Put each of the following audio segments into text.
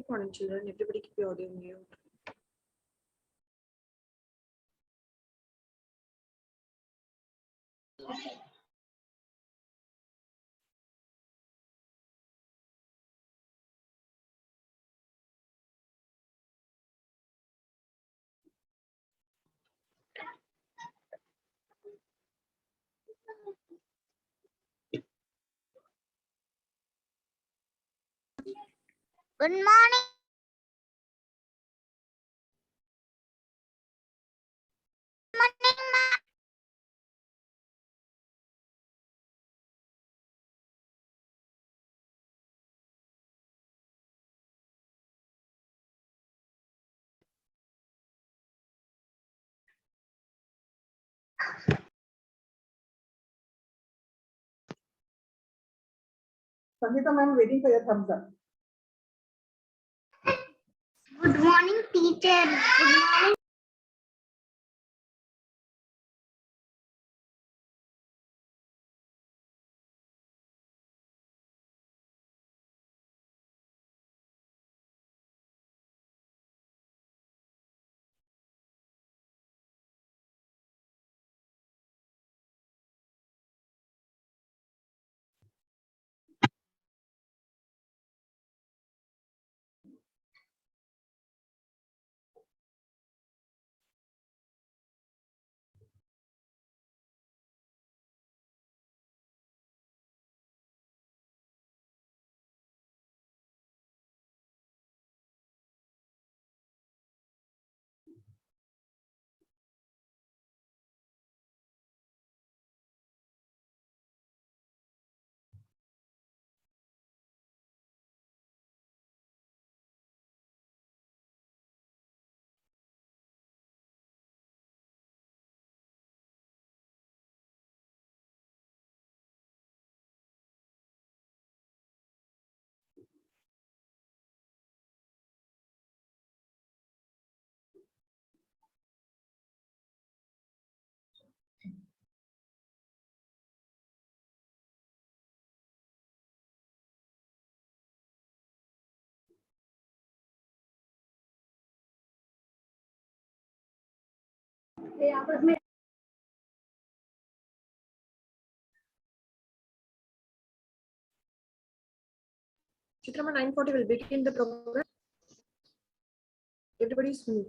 Good morning, children. Everybody keep your audio mute. Good morning. Good morning, ma'am. Sangeeta ma'am, waiting for your thumbs up. Good morning, teacher. Good morning. Chitrama, 9:40 will begin the program. Everybody's mute.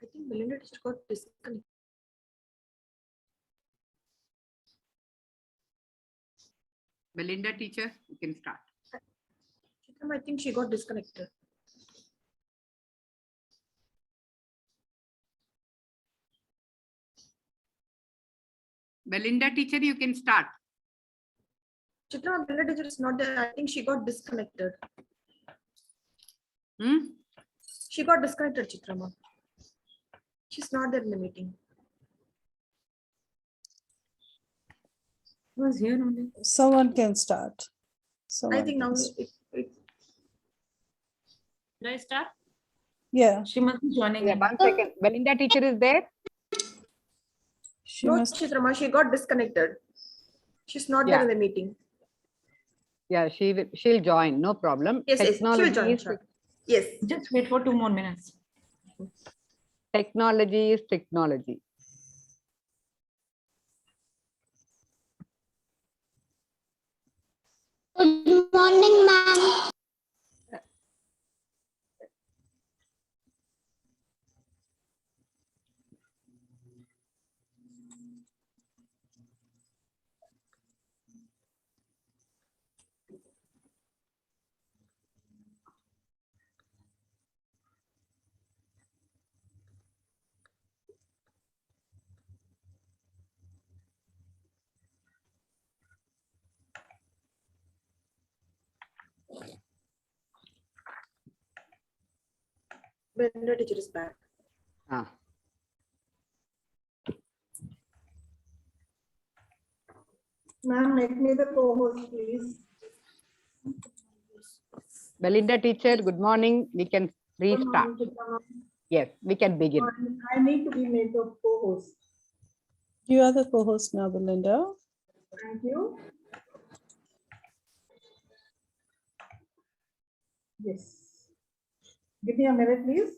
I think Melinda just got disconnected. Belinda teacher, you can start. Chitrama, I think she got disconnected. Belinda teacher, you can start. Chitrama, Belinda teacher is not there. I think she got disconnected. She got disconnected, Chitrama. She's not there in the meeting. Was here only. Someone can start. I Someone think now can start. Did I start? Yeah, She must be joining. Yeah, in. 1 second. Belinda teacher is there? she No, must. Chitrama, she got disconnected. She's not Yeah. there in the meeting. Yeah, she'll join. No problem. Yes, yes, she'll Technology join. is Sure. Yes. Just wait for 2 more minutes. technology is technology. Good morning, ma'am. Belinda teacher is back. Ah. Ma'am, make me the co-host, please. Belinda teacher, good morning. We can Good restart. morning, Chitrama. Yes, we can begin. I need to be made the co-host. You are the co-host now, Belinda. Thank you. Yes. Give me a minute, please.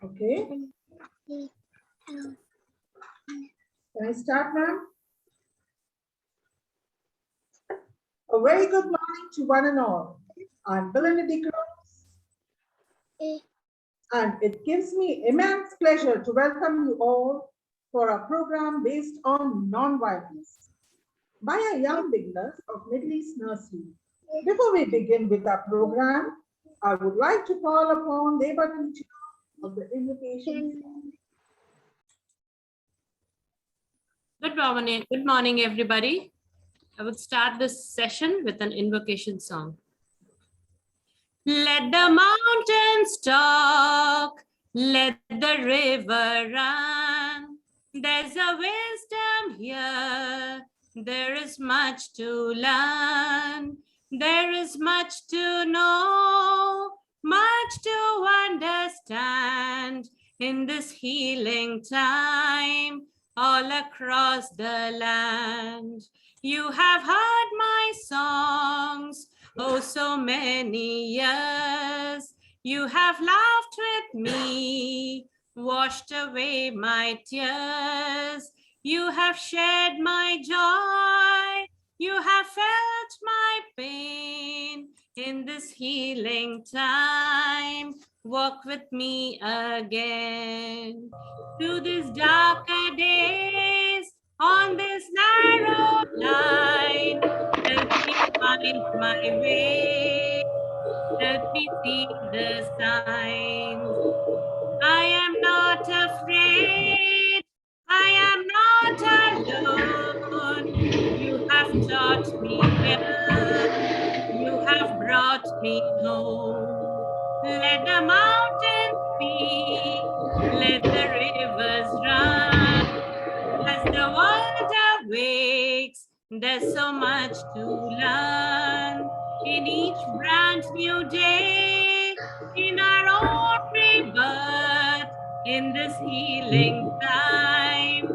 Okay. Can I start, ma'am? A very good morning to one and all. I'm Belinda and it gives me immense pleasure to welcome you all for a program based on non-violence by our young beginners of Middle East Nursery. Before we begin with our program, I would like to call upon Deba teacher of the invocation. Good morning, everybody. I will start this session with an invocation song. Let the mountains talk, let the river run. There's a wisdom here, there is much to learn. There is much to know, much to understand in this healing time all across the land. You have heard my songs, oh, so many years. You have laughed with me, washed away my tears. You have shared my joy. You have felt my pain in this healing time. Walk with me again through these darker days on this narrow line. Help me find my way. Help me see the signs. I am not afraid. I am not alone. You have taught me well. You have brought me home. Let the mountains speak. Let the rivers run. As the world awakes, there's so much to learn. In each brand new day, in our own rebirth, in this healing time,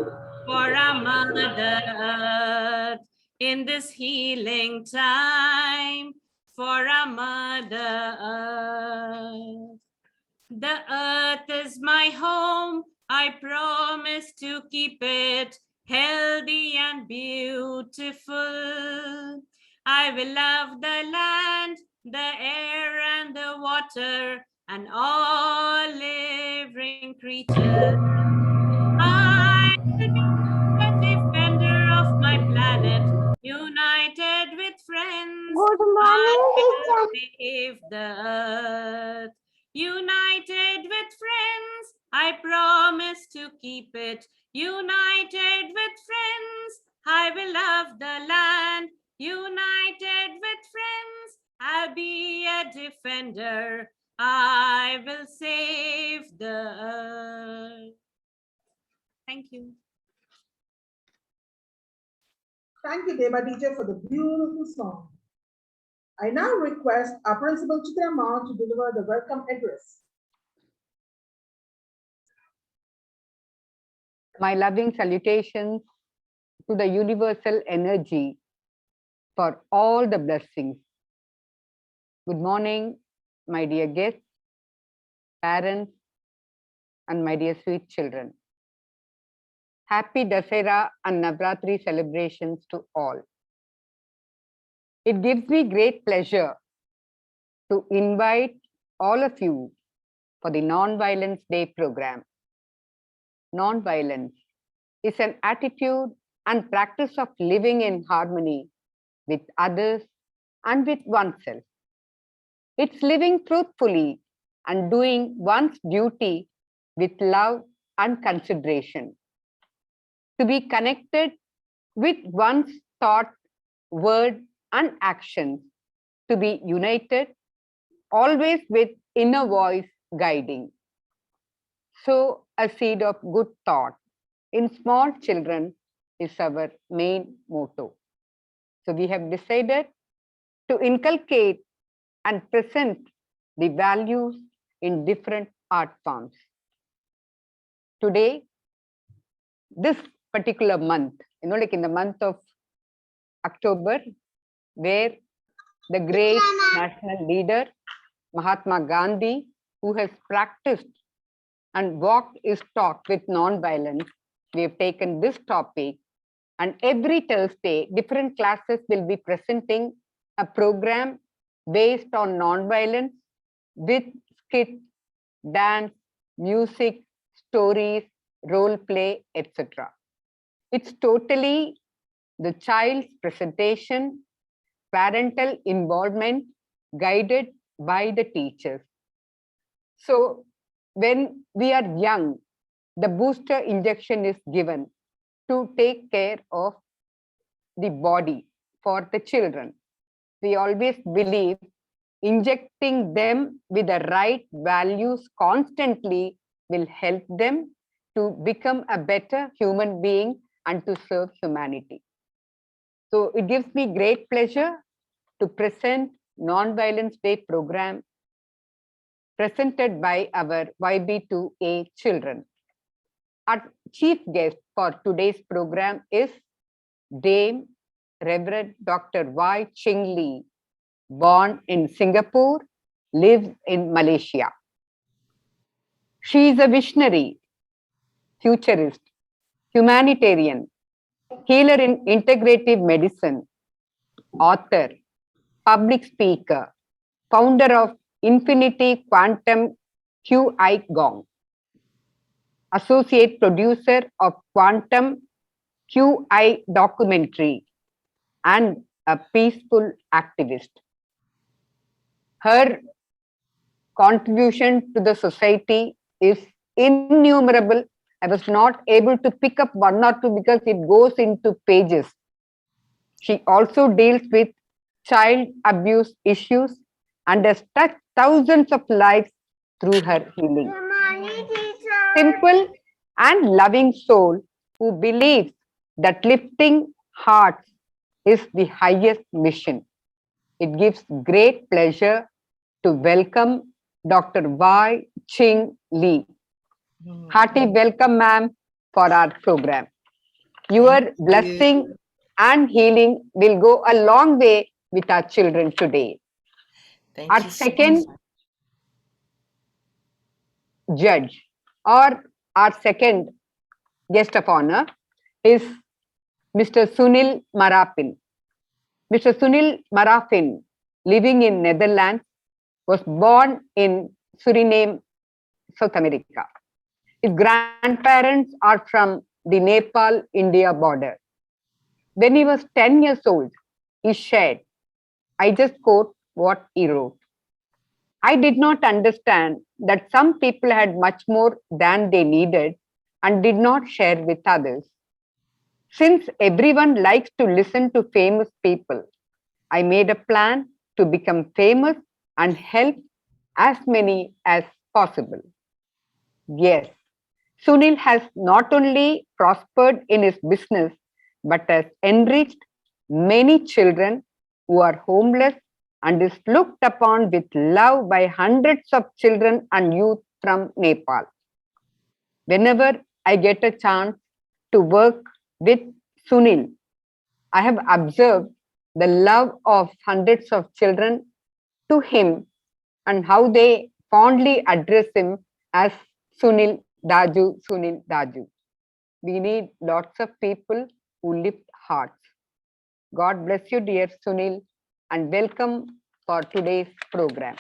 for our Mother Earth, in this healing time, for our Mother Earth. The earth is my home. I promise to keep it healthy and beautiful. I will love the land the air and the water, and all living creatures. I will be the defender of my planet, united with friends. Good I morning, will teacher. save the earth. United with friends, I promise to keep it. United with friends, I will love the land. United with friends, I'll be a defender. I will save the earth. Thank you. Thank you, Deva teacher, for the beautiful song. I now request our principal Chitra Ma to deliver the welcome address. My loving salutations to the universal energy for all the blessings. Good morning, my dear guests, parents, and my dear sweet children. Happy DUSSEHRA and Navratri celebrations to all. It gives me great pleasure to invite all of you for the Non-Violence Day program. Non-violence is an attitude and practice of living in harmony with others and with oneself. It's living truthfully and doing one's duty with love and consideration. To be connected with one's thought, word, and actions. To be united, always with inner voice guiding. Sow a seed of good thought in small children is our main motto. So we have decided to inculcate and present the values in different art forms. Today, this particular month, like in the month of October, where the great national leader, Mahatma Gandhi, who has practiced and walked his talk with non-violence, we have taken this topic, and every Thursday, different classes will be presenting a program based on non-violence with skits, dance, music, stories, role play, etc. It's totally the child's presentation, parental involvement, guided by the teachers. So when we are young, the booster injection is given to take care of the body for the children. We always believe injecting them with the right values constantly will help them to become a better human being and to serve humanity. So it gives me great pleasure to present Non-Violence Day program presented by our YB2A children. Our chief guest for today's program is Dame Reverend Dr. Y. Ching Lee, born in Singapore, lives in Malaysia. She is a visionary, futurist, humanitarian, healer in integrative medicine, author, public speaker, founder of Infinity Quantum QI Gong, associate producer of Quantum QI documentary, and a peaceful activist. Her contribution to the society is innumerable. I was not able to pick up one or two because it goes into pages. She also deals with child abuse issues and has touched thousands of lives through her healing. Good morning, teacher. Simple and loving soul who believes that lifting hearts is the highest mission. It gives great pleasure to welcome Dr. Y. Ching Lee. Hearty welcome, ma'am, for our program. Your blessing and healing will go a long way with our children today. Our second judge or our second guest of honor is Mr. Sunil Marapin. Mr. Sunil Marapin living in Netherlands, was born in Suriname, South America. His grandparents are from the Nepal-India border. When he was 10 years old, he shared, I just quote what he wrote. I did not understand that some people had much more than they needed and did not share with others. Since everyone likes to listen to famous people, I made a plan to become famous and help as many as possible. Yes, Sunil has not only prospered in his business, but has enriched many children who are homeless and is looked upon with love by hundreds of children and youth from Nepal. Whenever I get a chance to work with Sunil, I have observed the love of hundreds of children to him and how they fondly address him as Sunil Daju, Sunil Daju. We need lots of people who lift hearts. God bless you, dear Sunil, and welcome for today's program.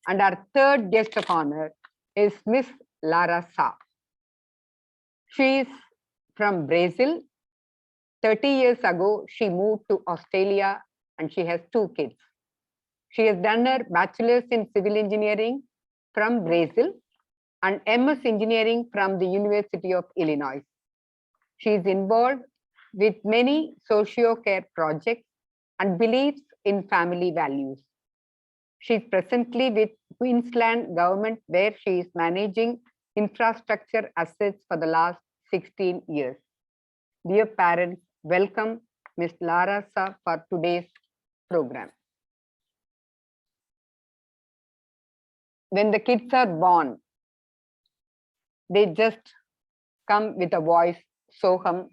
And our third guest of honor is Miss Lara Sa. She is from Brazil. 30 years ago, she moved to Australia and she has 2 kids. She has done her bachelor's in civil engineering from Brazil and MS engineering from the University of Illinois. She is involved with many socio-care projects and believes in family values. She is presently with Queensland government where she is managing infrastructure assets for the last 16 years. Dear parents, welcome Ms. Lara Sa for today's program. When the kids are born, they just come with a voice, soham,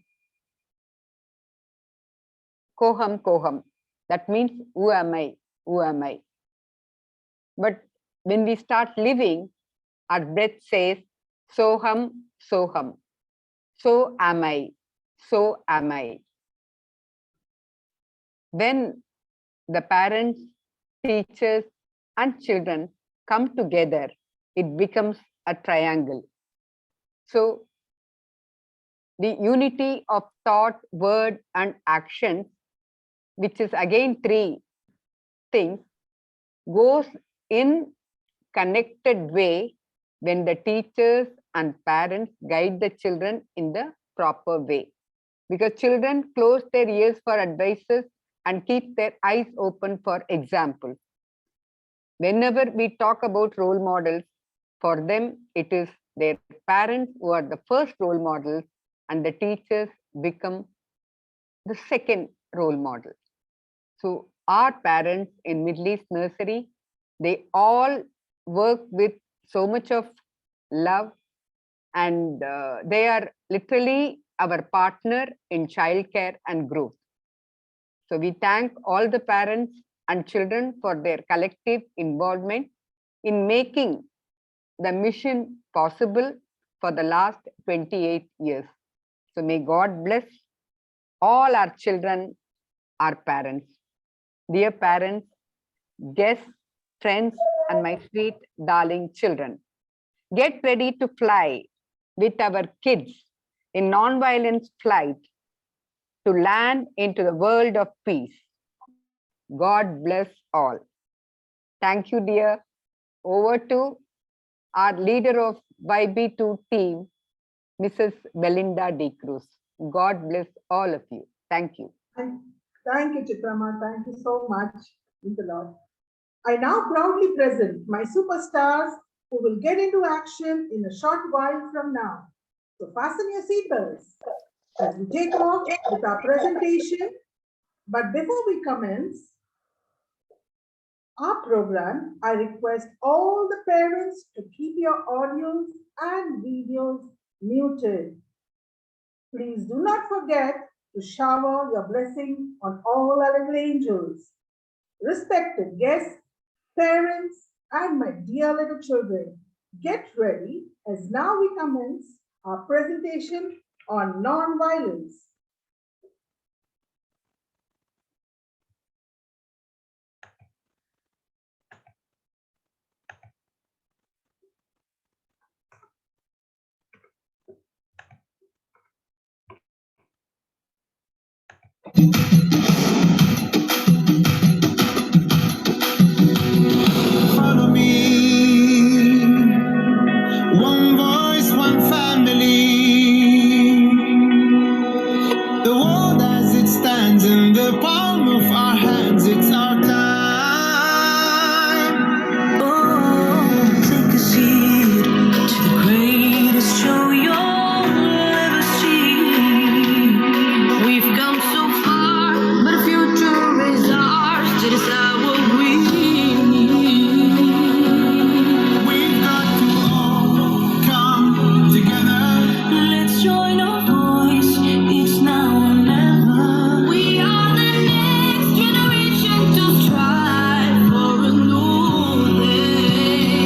koham, koham. That means, who am I? Who am I? But when we start living, our breath says, soham, soham. So am I. So am I. When the parents, teachers, and children come together, it becomes a triangle. So the unity of thought, word, and action, which is again 3 things, goes in connected way when the teachers and parents guide the children in the proper way. Because children close their ears for advices and keep their eyes open for example. Whenever we talk about role models, for them, it is their parents who are the first role models and the teachers become the second role model. So our parents in Middle East Nursery, they all work with so much of love and they are literally our partner in childcare and growth. So we thank all the parents and children for their collective involvement in making the mission possible for the last 28 years. So may God bless all our children, our parents. Dear parents, guests, friends, and my sweet darling children, get ready to fly with our kids in non-violence flight to land into the world of peace. God bless all. Thank you, dear. Over to our leader of YB2 team, Mrs. Belinda D. Cruz. God bless all of you. Thank you. Thank you, Chitrama. Thank you so much. Thank you, Lord. I now proudly present my superstars who will get into action in a short while from now. So fasten your seatbelts as we take off with our presentation. But before we commence our program, I request all the parents to keep your audios and videos muted. Please do not forget to shower your blessing on all our little angels. Respected guests, parents, and my dear little children, get ready as now we commence our presentation on non-violence. got what we need. We've got to all come together. Let's join our voice. It's now or never. We are the next generation to strive for a new day.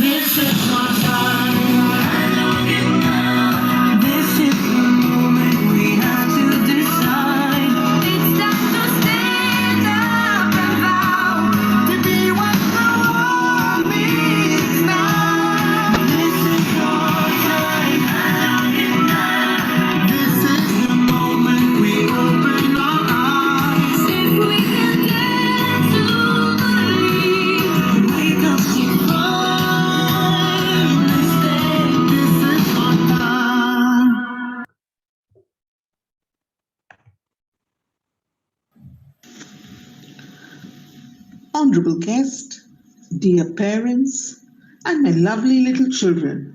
This is our time. This is the moment we have to decide. It's time to stand up and vow to be what the world needs now. This is our time. This is the moment we open our eyes. If we can get to believe, wake up to find this day. This is our time. Honorable guest, dear parents, and my lovely little children.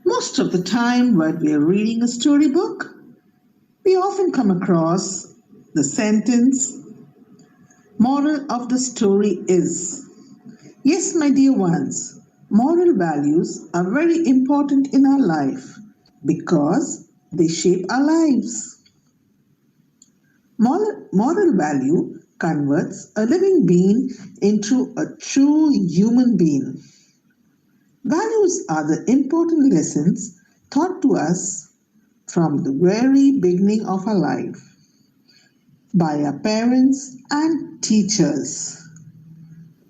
Most of the time, when we are reading a storybook, we often come across the sentence, moral of the story is. Yes, my dear ones, moral values are very important in our life because they shape our lives. Moral value converts a living being into a true human being. Values are the important lessons taught to us from the very beginning of our life by our parents and teachers.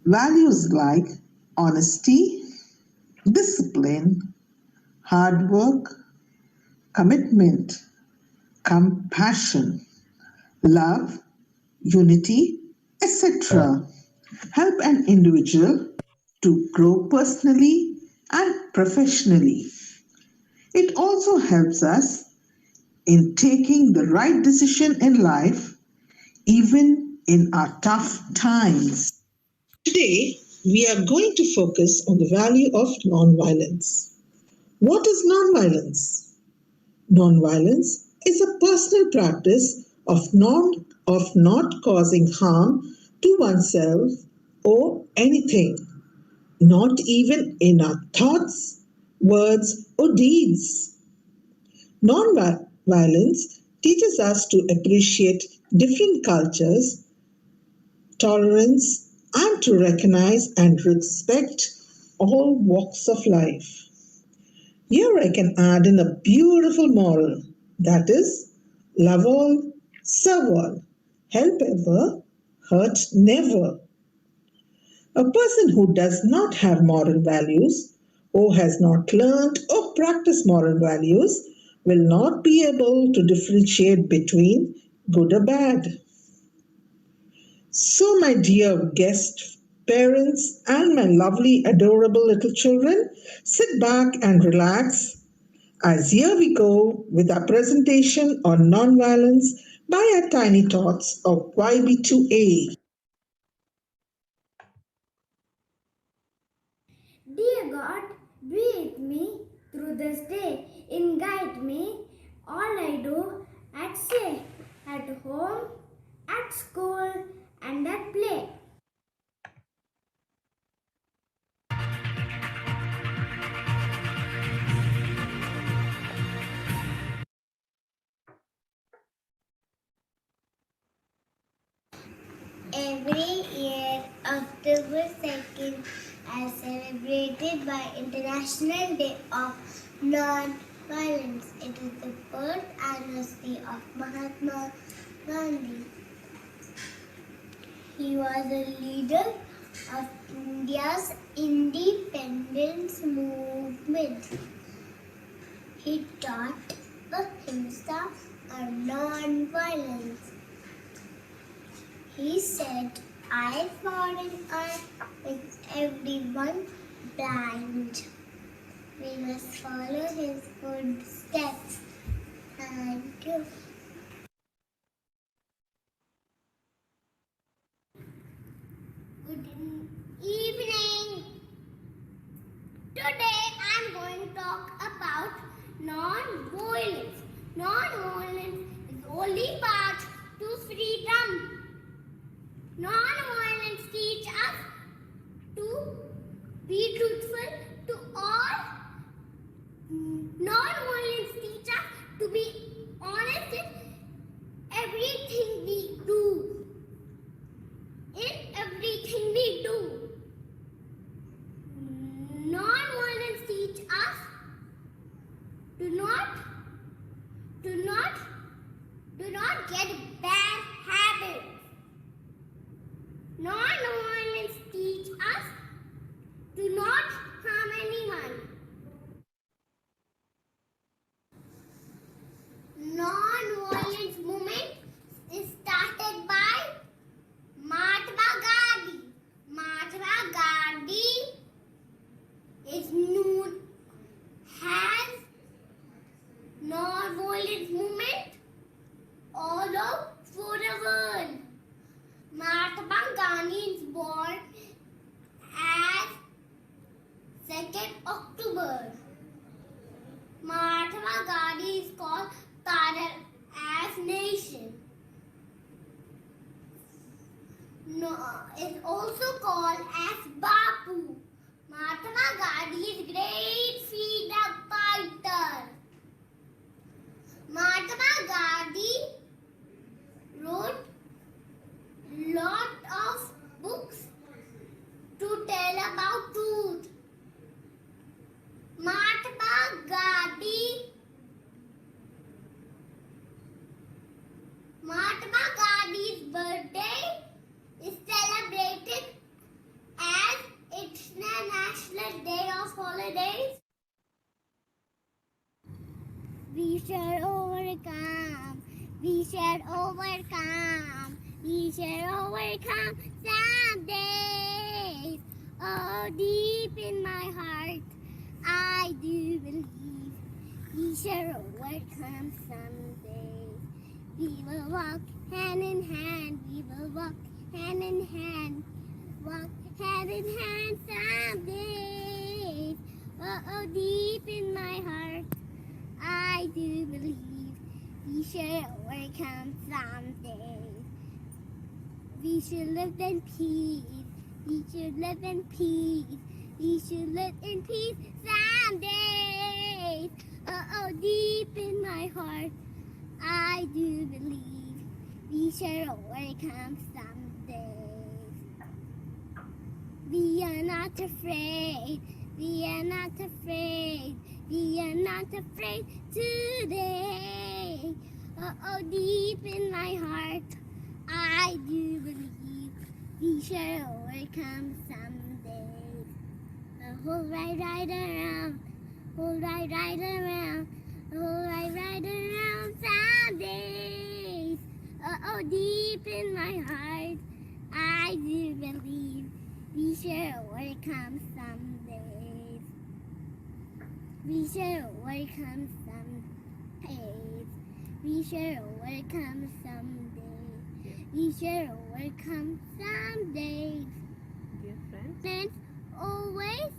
Values like honesty, discipline, hard work, commitment, compassion, love, unity, etc. help an individual to grow personally and professionally. It also helps us in taking the right decision in life, even in our tough times. Today, we are going to focus on the value of nonviolence. What is nonviolence? Nonviolence is a personal practice of not causing harm to oneself or anything, not even in our thoughts, words, or deeds. Nonviolence teaches us to appreciate different cultures, tolerance, and to recognize and respect all walks of life. Here I can add in a beautiful moral, that is, love all, serve all, help ever, hurt never. A person who does not have moral values or has not learned or practiced moral values will not be able to differentiate between good or bad. So, my dear guests, parents, and my lovely, adorable little children, sit back and relax as here we go with our presentation on nonviolence by our tiny tots of YB2A. Dear God, be with me through this day and guide me all I do at say, at home, at school, and at play. Every year, October 2nd, is celebrated by International Day of Non-Violence. It is the birth anniversary of Mahatma Gandhi. He was a leader of India's independence movement. He taught ahimsa or non-violence. He said, "I for an eye makes everyone blind." We must follow his footsteps. Thank you. Good evening. Today I'm going to talk about non-violence. Non-violence is the only path to freedom. Non-violence teach us to be truthful to all. Non-violence teach us to be honest in everything we do. In everything we do. Non-violence teach us do not get bad habits. Non-violence teach us do not harm anyone. Non-violence movement is started by Mahatma Gandhi. Mahatma Gandhi is known as non-violence movement all over the world. Mahatma Gandhi is born as 2nd October. Mahatma Gandhi is called father as nation. No, is also called as Bapu. Mahatma Gandhi is great freedom fighter. Mahatma Gandhi wrote lot of books to tell about truth. Mahatma Gandhi's birthday is celebrated as International Day of Holidays. We shall overcome. We shall overcome. We shall overcome someday. Oh, deep in my heart, I do believe we shall overcome someday. We will walk hand in hand. We will walk hand in hand. Walk hand in hand someday. Oh, deep in my heart, I do believe we shall overcome someday. We should live in peace. We should live in peace. We should live in peace someday. Oh, deep in my heart, I do believe we shall overcome someday. We are not afraid. We are not afraid. We are not afraid today. Oh, deep in my heart, I do believe we shall overcome someday. The whole ride around, whole ride around, whole ride around someday. Oh, deep in my heart, I do believe we shall overcome someday. We shall overcome someday. We shall overcome someday. We shall overcome someday. Dear friends. Friends always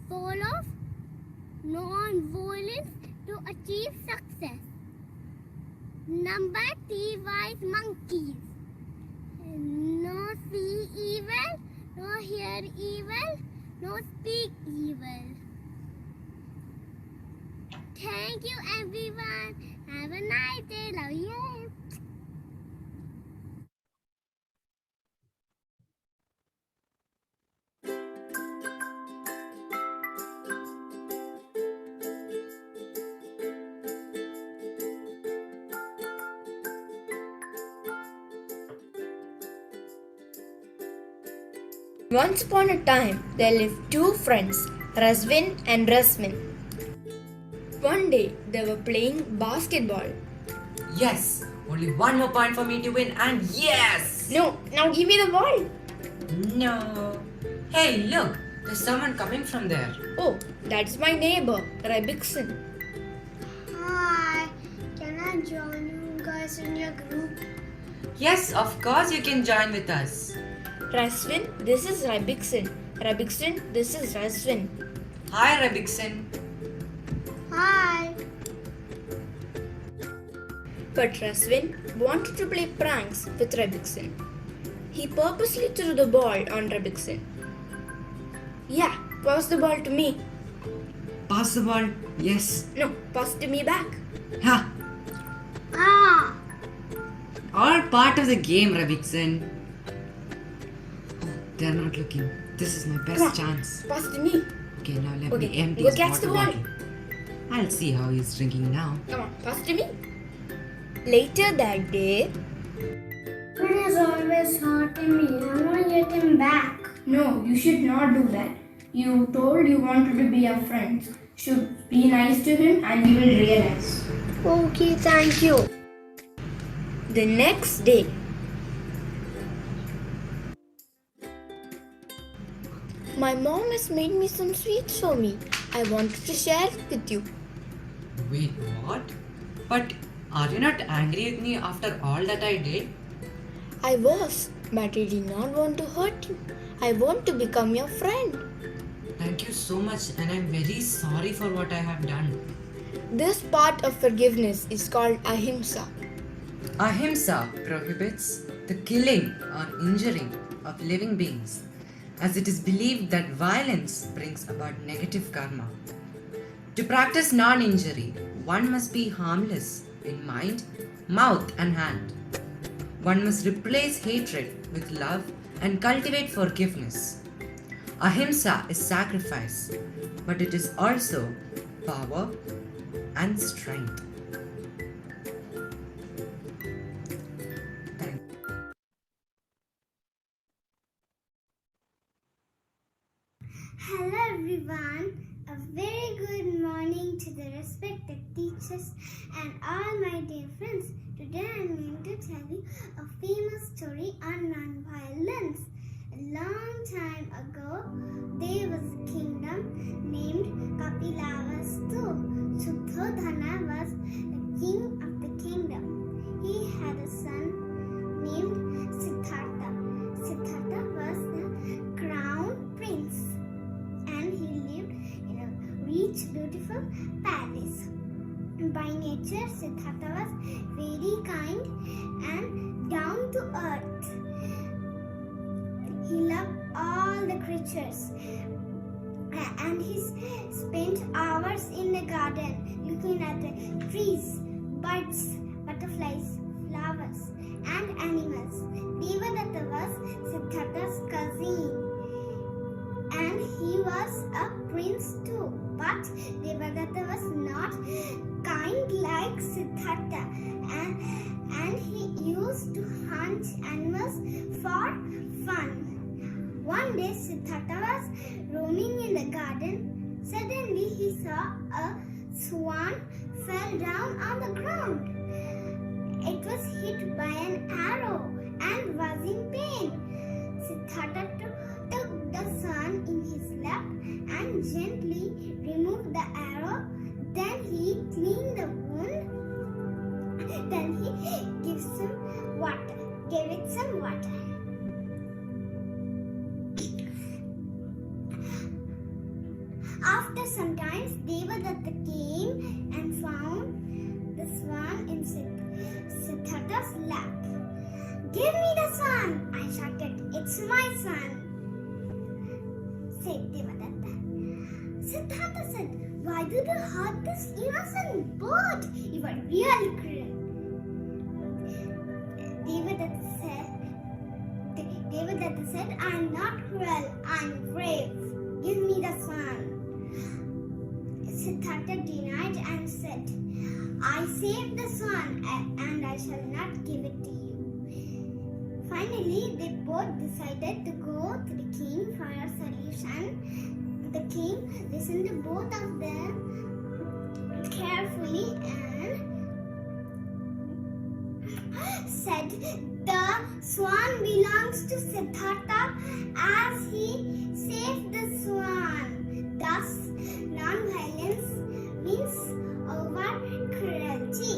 follow non-violence to achieve success. Number 3 wise monkeys. No see evil, no hear evil, no speak evil. Thank you everyone. Have a nice day. Love you. Once upon a time, there lived two friends, Rasvin and Rasmin. One day, they were playing basketball. Yes, only one more point for me to win, and yes! No, now give me the ball. No. Hey, look, there's someone coming from there. Oh, that's my neighbor, Rebixon. Hi, can I join you guys in your group? Yes, of course you can join with us. Rasvin, this is Rebixon. Rebixon, this is Rasvin. Hi, Rebixon. Hi. But Rasvin wanted to play pranks with Rebixin. He purposely threw the ball on Rebixin. Yeah, pass the ball to me. Pass the ball. Yes. No, pass it to me back. Ha! Ah! All part of the game, Rebixin. Oh, they're not looking. This is my Come on, best chance. pass it to me. Okay, now let Okay, me empty go his catch the water ball. bottle. I'll see how he's drinking now. Come on, pass it to me. Later that day, Fred is always hurting me. I want to get him back. no, you should not do that. You told you wanted to be our friends. Should be nice to him and you will realize. Okay, thank you. The next day, my mom has made me some sweets for me. I wanted to share it with you. Wait, what? But are you not angry with me after all that I did? I was, but I did not want to hurt you. I want to become your friend. Thank you so much, and I'm very sorry for what I have done. This part of forgiveness is called ahimsa. Ahimsa prohibits the killing or injuring of living beings, as it is believed that violence brings about negative karma. To practice non-injury, one must be harmless in mind, mouth and hand. One must replace hatred with love and cultivate forgiveness. Ahimsa is sacrifice, but it is also power and strength. Thank Hello everyone. A very good morning to the respected teachers and all my dear friends. Today I am going to tell you a famous story on non-violence. A long time ago, there was a kingdom named Kapilavastu. Suddhodana was the king of the kingdom. He had a son named Siddhartha. Siddhartha was the crown prince and he lived in a rich, beautiful palace. By nature, Siddhartha was very kind and down to earth. He loved all the creatures and he spent hours in the garden looking at the trees, birds, butterflies, flowers and animals. Devadatta was Siddhartha's cousin and he was a prince too. But Devadatta was not kind like Siddhartha and he used to hunt animals for fun. One day Siddhartha was roaming in the garden. Suddenly he saw a swan fell down on the ground. It was hit by an arrow and was in pain. Siddhartha took the swan in his lap and gently removed the arrow. Then he cleaned the wound. Then he gave it some water. After some time, Devadatta came and found the swan in Siddhartha's lap. Give me the swan, I shouted. It's my son, said Devadatta. Siddhartha said, why did you hurt this innocent bird? You are really cruel. Devadatta said, I am not cruel, I am brave. Give me the swan. Siddhartha denied and said, I saved the swan and I shall not give it to you. Finally, they both decided to go to the king for a solution. The king listened to both of them carefully and said, the swan belongs to Siddhartha as he saved the swan. Thus, non-violence wins over cruelty.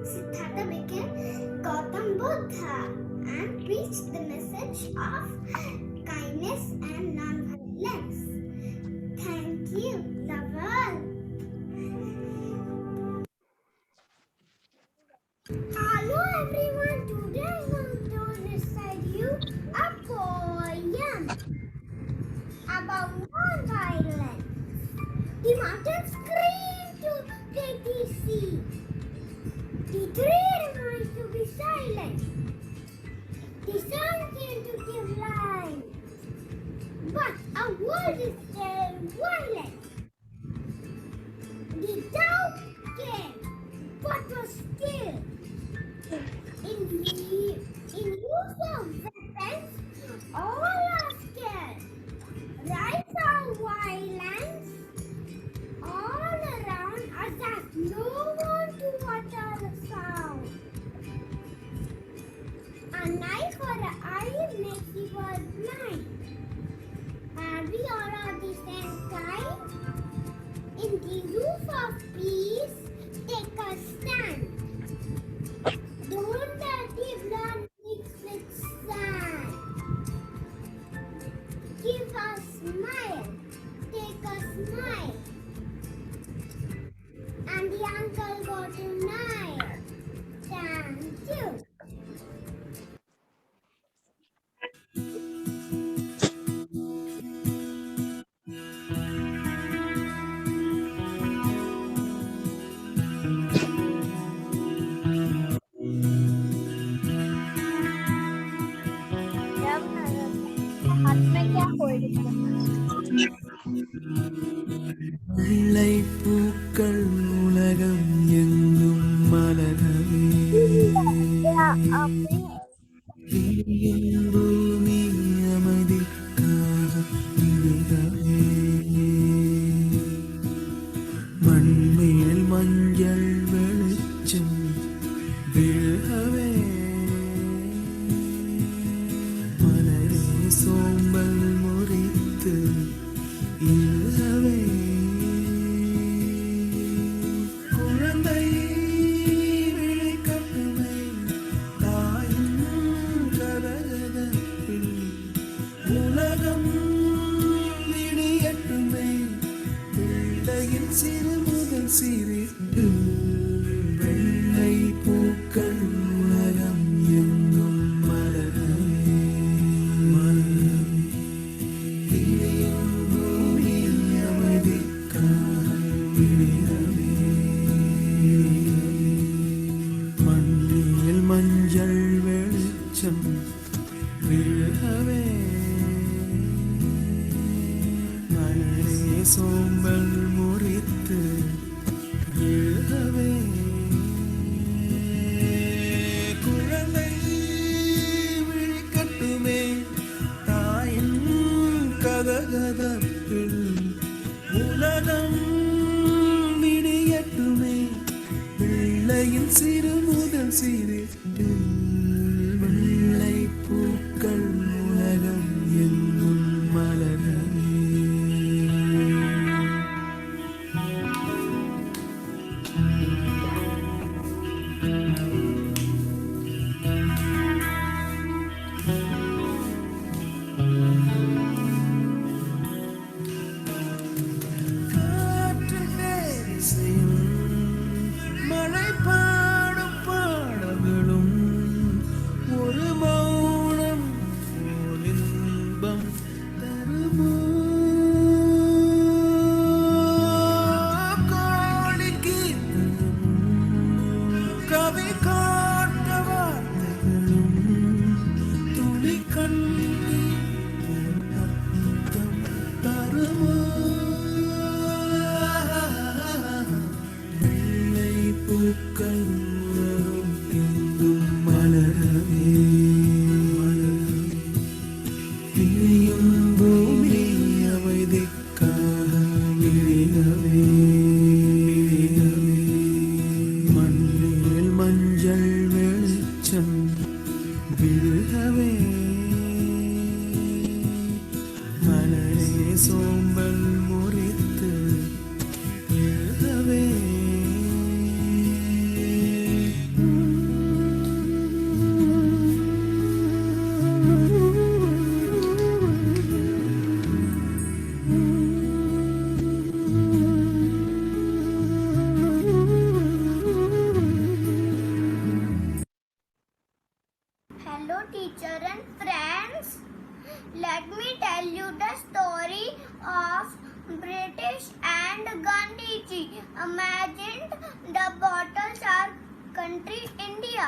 Siddhartha became Gautam Buddha and preached the message of kindness and non-violence. Thank you, love all. world is still violent. The doubt came, but was still. In use of weapons, all are scared. Rise of violence all around us has no one to utter a sound. An eye for an eye makes the world blind. Are we all of the same kind? In the roof of peace, take a stand. Don't let the blood mix with sand. Give a smile, take a smile. And the uncle go tonight. Thank you. हाथ में क्या होएगा? வெள்ளை பூக்கள் உலகம் எங்கும் மலரவே விழியின் பூமி அமைதிக்காக விழுகவே மண்மேல் மஞ்சள் வெளிச்சம் விழுகவே மலரே சோம்பல் முறித்து இழுகவே குழந்தை விழிக்கட்டுமே தாயின் கதகதப்பில் உலகம் விடியட்டுமே பிள்ளையின் சிறு முதல் சிரிப்பு வெள்ளை பூக்கள் உலகம் எங்கும் மலரவே விழியின் பூமி அமைதிக்காக விழியவே மண்ணில் மஞ்சள் வெளிச்சம் விழுகவே மலரே சோம்பல் முறித்து விழுகவே குழந்தை விழிக்கட்டுமே தாயின் கதகதப்பில் உலகம் விடியட்டுமே பிள்ளையின் சிறு முதல் சிரிட்டு வெள்ளை பூக்கள் உலகம் எங்கும் மலரவே காற்று நேரிசையும் மழை பாடும் பாடல்களும் ஒரு மௌனம் போல் இன்பம் தருமோ கோழி கீர்த்தனமும் கவி காட்ட வார்த்தைகளும் துளி கண்ணீர் போல் அர்த்தம் தருமோ வெள்ளை பூக்கள் உலகம் எங்கும் மலரவே விழியும் பூமி அமைதிக்காக விழிகவே மண்ணில் மஞ்சள் வெளிச்சம் விழுகவே மலரே சோம்பல் முறித்து விழுகவே Hello, teacher and friends. Let me tell you the story of British and Gandhiji imagined the bottles our country India.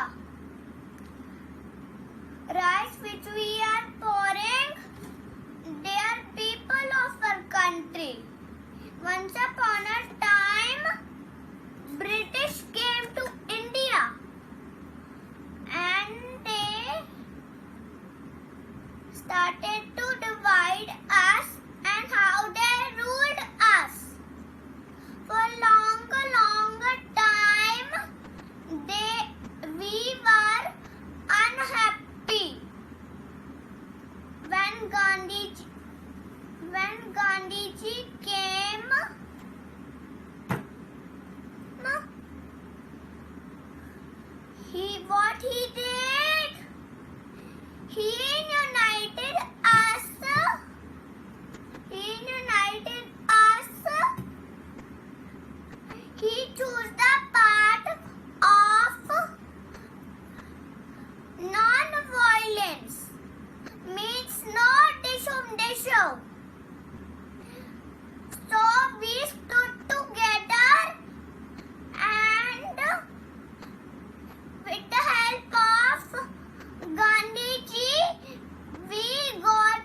Rice which we are pouring, they are people of Once upon a time, British came to India and they started to divide us and how they ruled us. For longer time, we were unhappy. When Gandhiji came, what he did? He united us. He chose the path of non-violence. Means no disho. So we stood together and with the help of Gandhiji, we got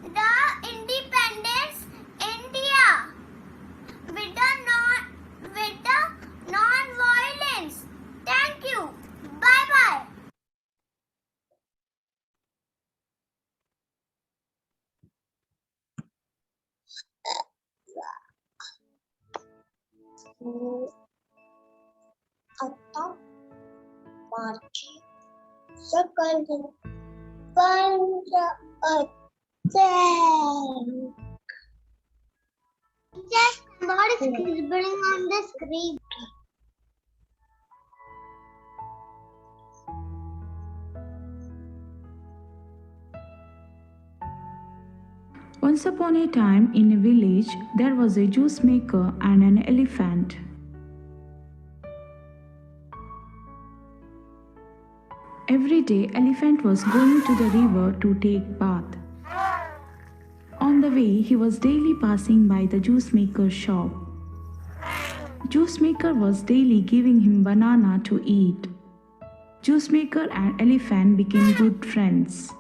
the independence India with the non-violence. Thank you. Bye. Just somebody scribbling on the screen. Once upon a time, in a village, there was a juice maker and an elephant. Every day, elephant was going to the river to take bath. On the way, he was daily passing by the juice maker's shop. Juice maker was daily giving him banana to eat. Juice maker and elephant became good friends.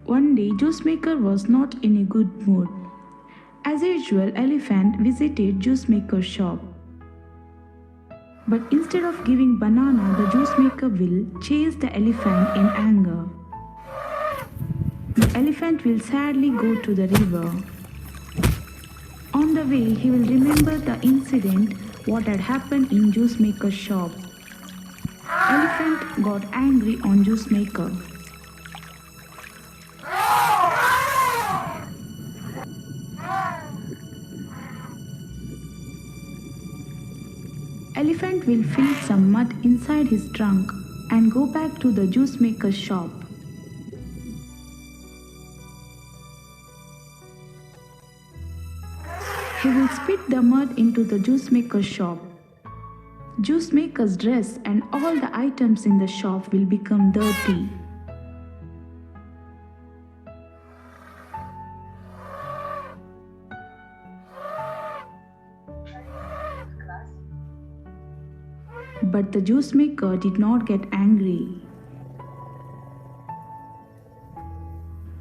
One day, juice maker was not in a good mood. As usual, elephant visited juice maker's shop. But instead of giving banana, the juice maker will chase the elephant in anger. The elephant will sadly go to the river. On the way, he will remember the incident what had happened in juice maker's shop. Elephant got angry on juice maker. Elephant will fill some mud inside his trunk and go back to the juice maker's shop. He will spit the mud into the juice maker's shop. Juice maker's dress and all the items in the shop will become dirty. But the juice maker did not get angry.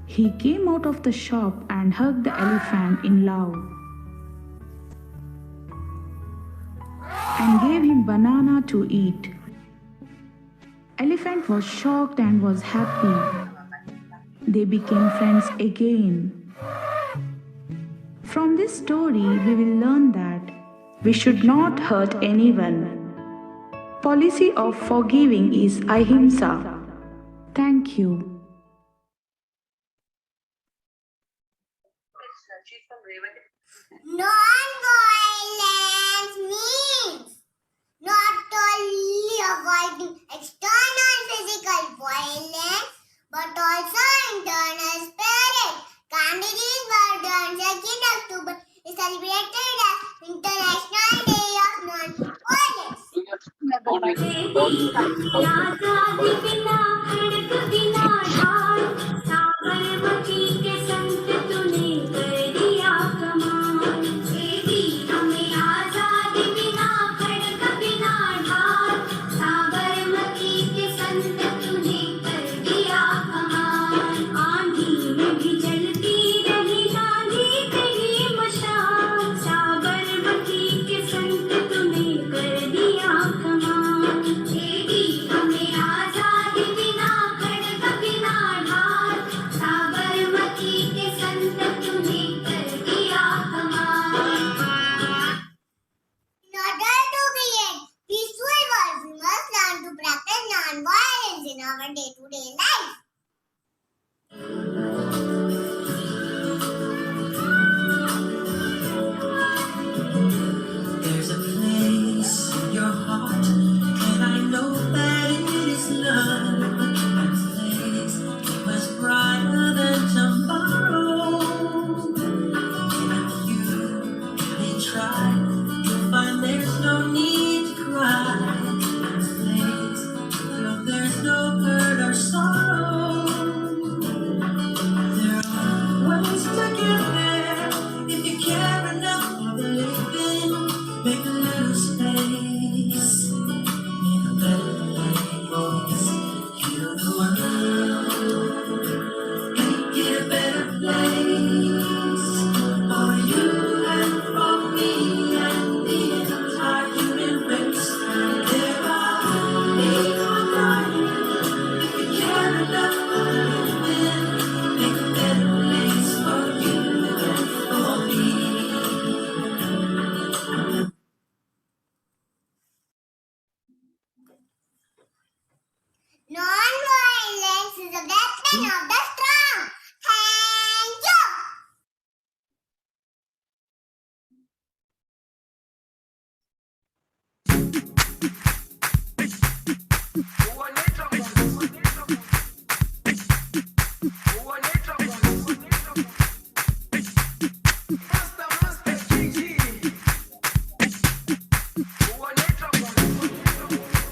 He came out of the shop and hugged the elephant in love and gave him banana to eat. Elephant was shocked and was happy. They became friends again. From this story, we will learn that we should not hurt anyone. Policy of forgiving is ahimsa. Thank you. Non-violence means not only avoiding external physical violence, but also internal spirit. Gandhiji's birthday on 2nd October is celebrated as International Day of Non-Violence.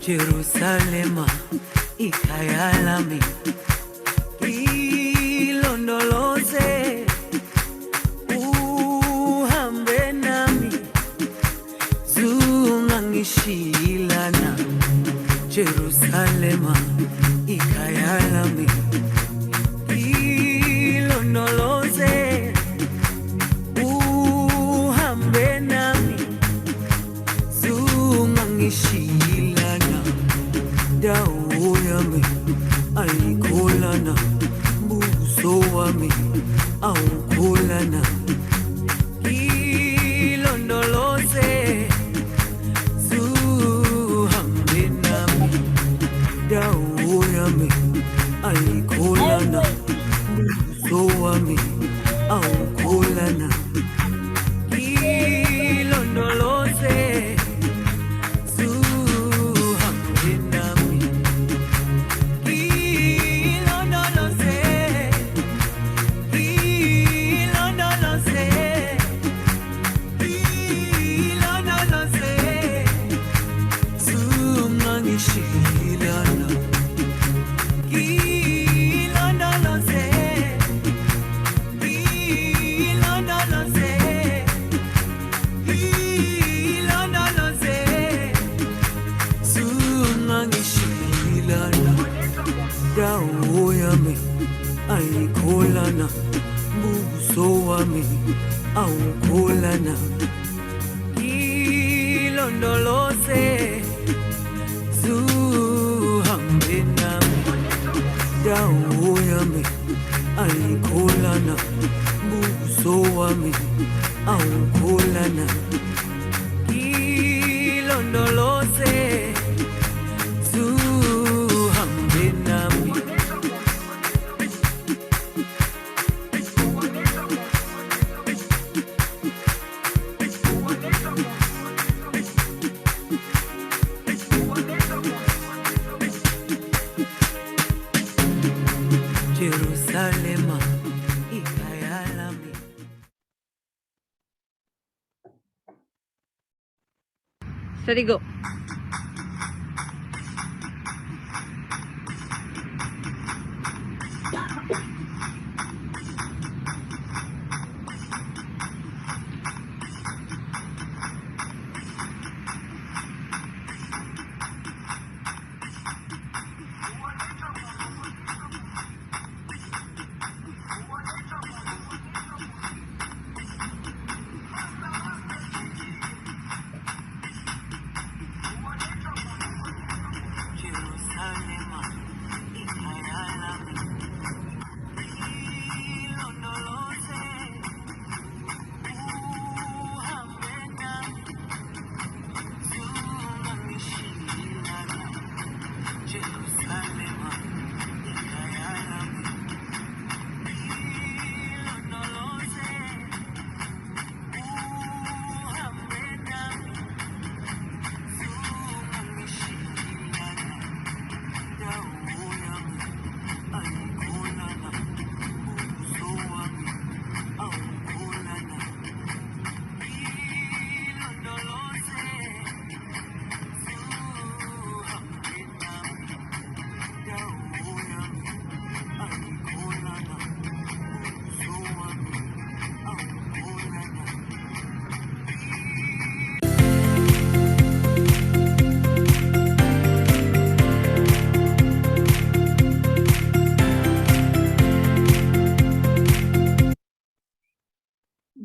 Jerusalema ikhaya lami ilondoloze uhambe nami zungangishilana Jerusalema ikhaya lami ilondoloze uhambe nami zungangishilana dawo yami ayikholana buso wami awukholana ilondoloze zuhambe nami dawo yami ayikholana buso wami awukholana ilondoloze dawo yami ayikholana buso wami awukholana ilondoloze zuhambe nami dawo yami ayikholana buso wami awukholana ilondoloze zuhambe nami Jerusalema ikhaya lami. Steady, go.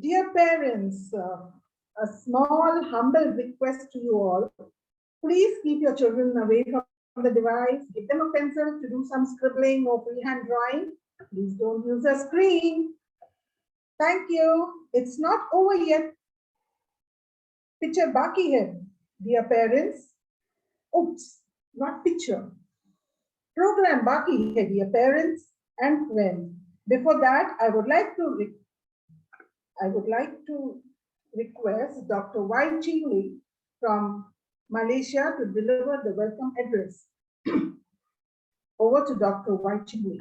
Dear parents, a small humble request to you all. Please keep your children away from the device. Give them a pencil to do some scribbling or freehand drawing. Please don't use a screen. Thank you. It's not over yet. Picture baki hai, dear parents. Oops, not picture. Program baki hai, dear parents and friends. Before that, I would like to request Dr. Y. Chingli from Malaysia to deliver the welcome address. Over to Dr. Y. Chingli.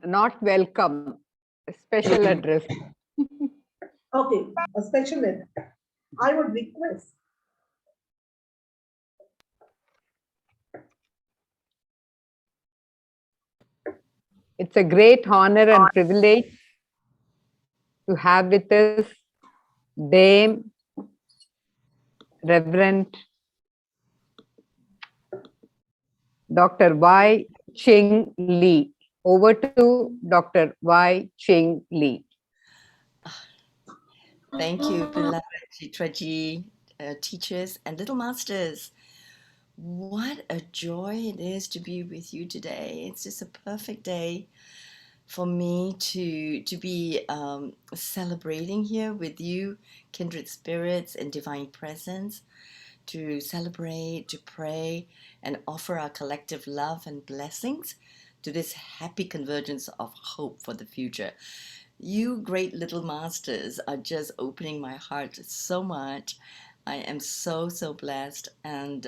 Not welcome, a special address. Okay, a special address. I would request It's a great honor and privilege to have with us Dame Reverend Dr. Y. Ching Lee. Over to Dr. Y. Ching Lee. Thank you, beloved Chitraji, teachers and little masters. What a joy it is to be with you today. It's just a perfect day for me to be celebrating here with you, kindred spirits and divine presence, to celebrate, to pray, and offer our collective love and blessings to this happy convergence of hope for the future. You great little masters are just opening my heart so much. I am so, so blessed. And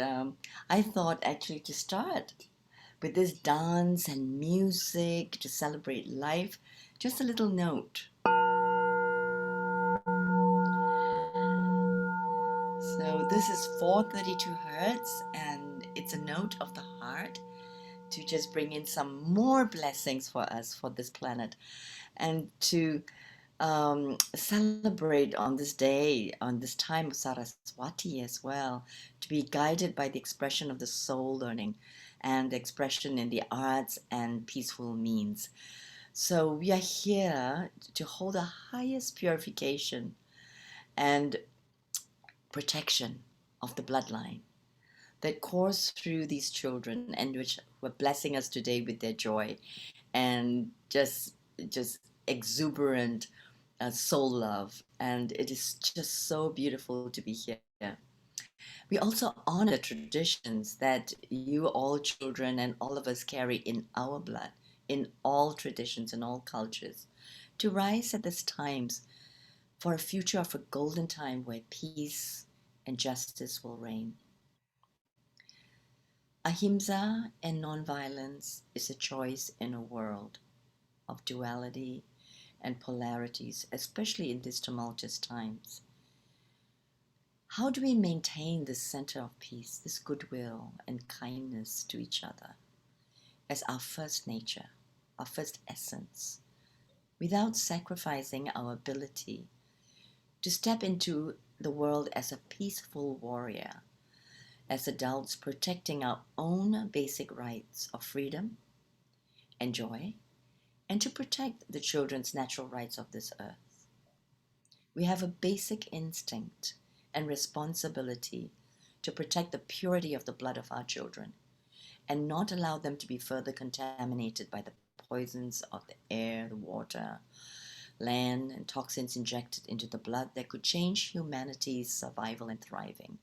I thought actually to start with this dance and music to celebrate life, just a little note. So this is 432 hertz, and it's a note of the heart to just bring in some more blessings for us for this planet, and to celebrate on this day, on this time of Saraswati as well, to be guided by the expression of the soul learning and expression in the arts and peaceful means. So we are here to hold the highest purification and protection of the bloodline that course through these children, and which were blessing us today with their joy and just exuberant soul love. And it is just so beautiful to be here. We also honor the traditions that you all children and all of us carry in our blood, in all traditions and all cultures, to rise at this times for a future of a golden time where peace and justice will reign. Ahimsa and nonviolence is a choice in a world of duality and polarities, especially in these tumultuous times. How do we maintain this center of peace, this goodwill and kindness to each other as our first nature, our first essence, without sacrificing our ability to step into the world as a peaceful warrior, as adults protecting our own basic rights of freedom and joy, and to protect the children's natural rights of this earth? We have a basic instinct and responsibility to protect the purity of the blood of our children and not allow them to be further contaminated by the poisons of the air, the water, land, and toxins injected into the blood that could change humanity's survival and thriving.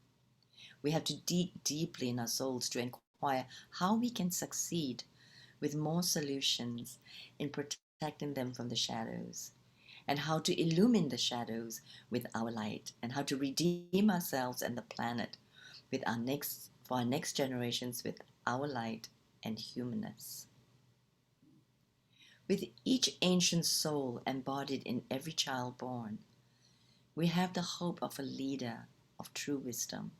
We have to dig deeply in our souls to inquire how we can succeed with more solutions in protecting them from the shadows, and how to illumine the shadows with our light, and how to redeem ourselves and the planet for our next generations with our light and humanness. With each ancient soul embodied in every child born, we have the hope of a leader of true wisdom,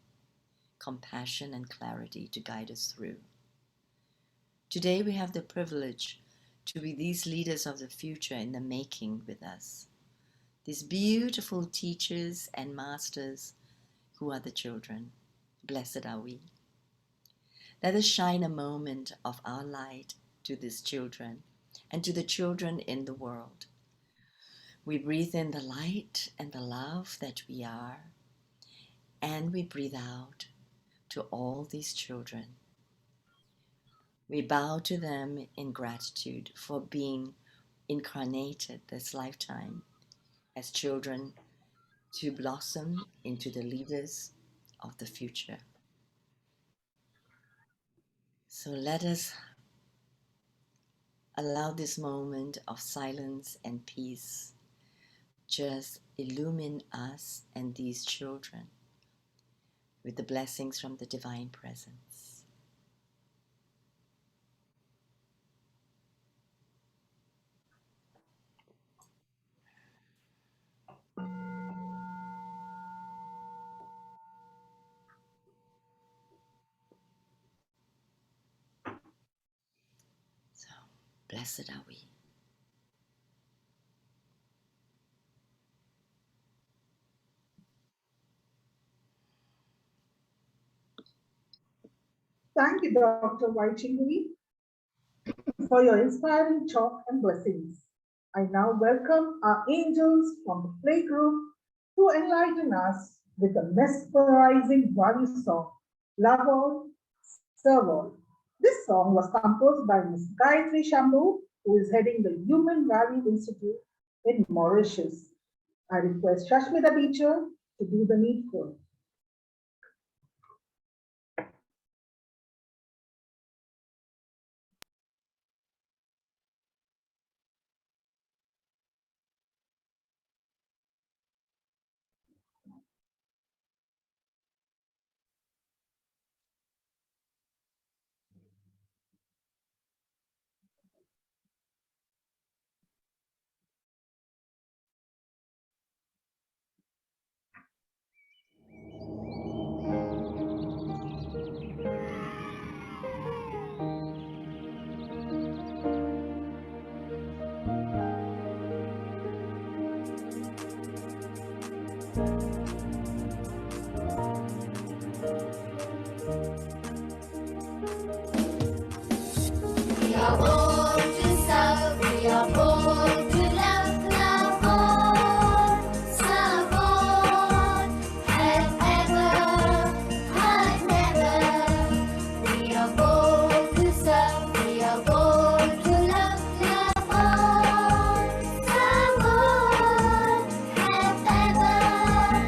compassion, and clarity to guide us through. Today we have the privilege to be these leaders of the future in the making with us, these beautiful teachers and masters who are the children. Blessed are we. Let us shine a moment of our light to these children and to the children in the world. We breathe in the light and the love that we are, and we breathe out to all these children. We bow to them in gratitude for being incarnated this lifetime as children to blossom into the leaders of the future. So let us allow this moment of silence and peace just illumine us and these children with the blessings from the divine presence. So blessed are we. Thank you, Dr. Vaichingi, for your inspiring talk and blessings. I now welcome our angels from the playgroup to enlighten us with the mesmerizing value song, Love All, Serve All. This song was composed by Ms. Gayatri Shambhu, who is heading the Human Value Institute in Mauritius. I request Shashmita Beecher to do the needful. We are born to serve, we are born to love, love all, serve all, and ever, and never. We are born to serve, we are born to love, love all, serve all, and ever,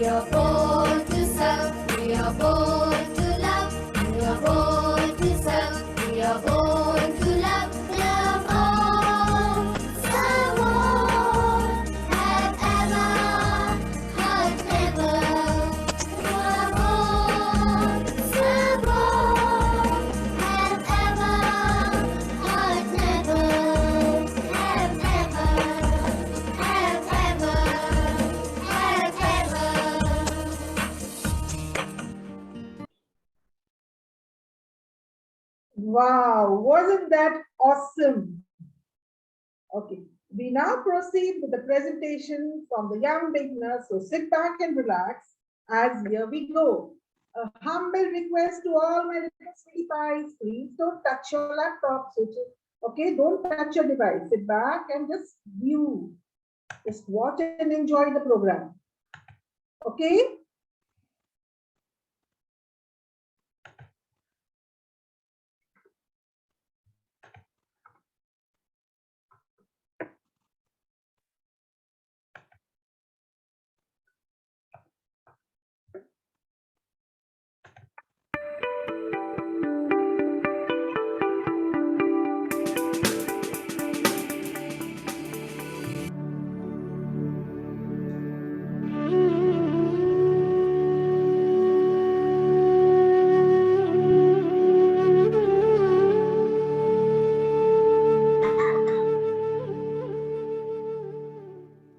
We are born to serve. We are born to love. We are born to serve. We are born to love. Love all. Serve all. Have ever. Heart never. We are born. Serve all. Have ever. Heart never. Have ever. Have ever. Have ever. Wow, wasn't that awesome? Okay, we now proceed with the presentation from the young beginners. So sit back and relax as here we go. A humble request to all my little sweetie pies, please don't touch your laptop switches. Okay, don't touch your device. Sit back and just view. Just watch and enjoy the program. Okay?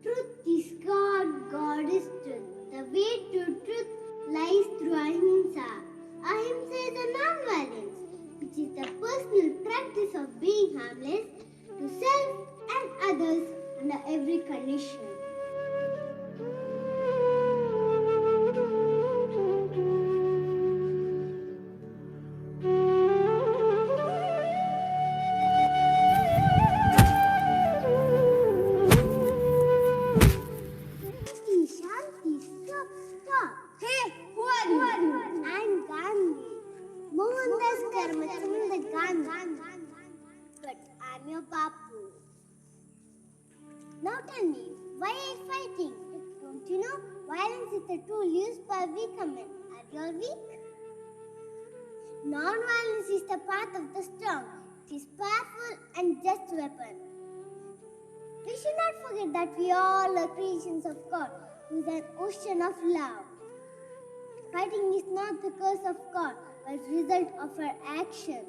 Truth is God, God is truth. The way to truth lies through ahimsa. Ahimsa is a non-violence, which is the personal practice of being harmless to self and others under every condition. Shanti, Shanti, stop, stop. Hey, who are you? I'm Gandhi. Mohandas Karamchand Gandhi. But I'm your Bapu. Now tell me, why are you fighting? Don't you know? Violence is the tool used by weaker men. Are you all weak? Non-violence is the path of the strong. It is powerful and just weapon. We should not forget that we all are creations of God, who is an ocean of love. Fighting is not the curse of God, but result of our action.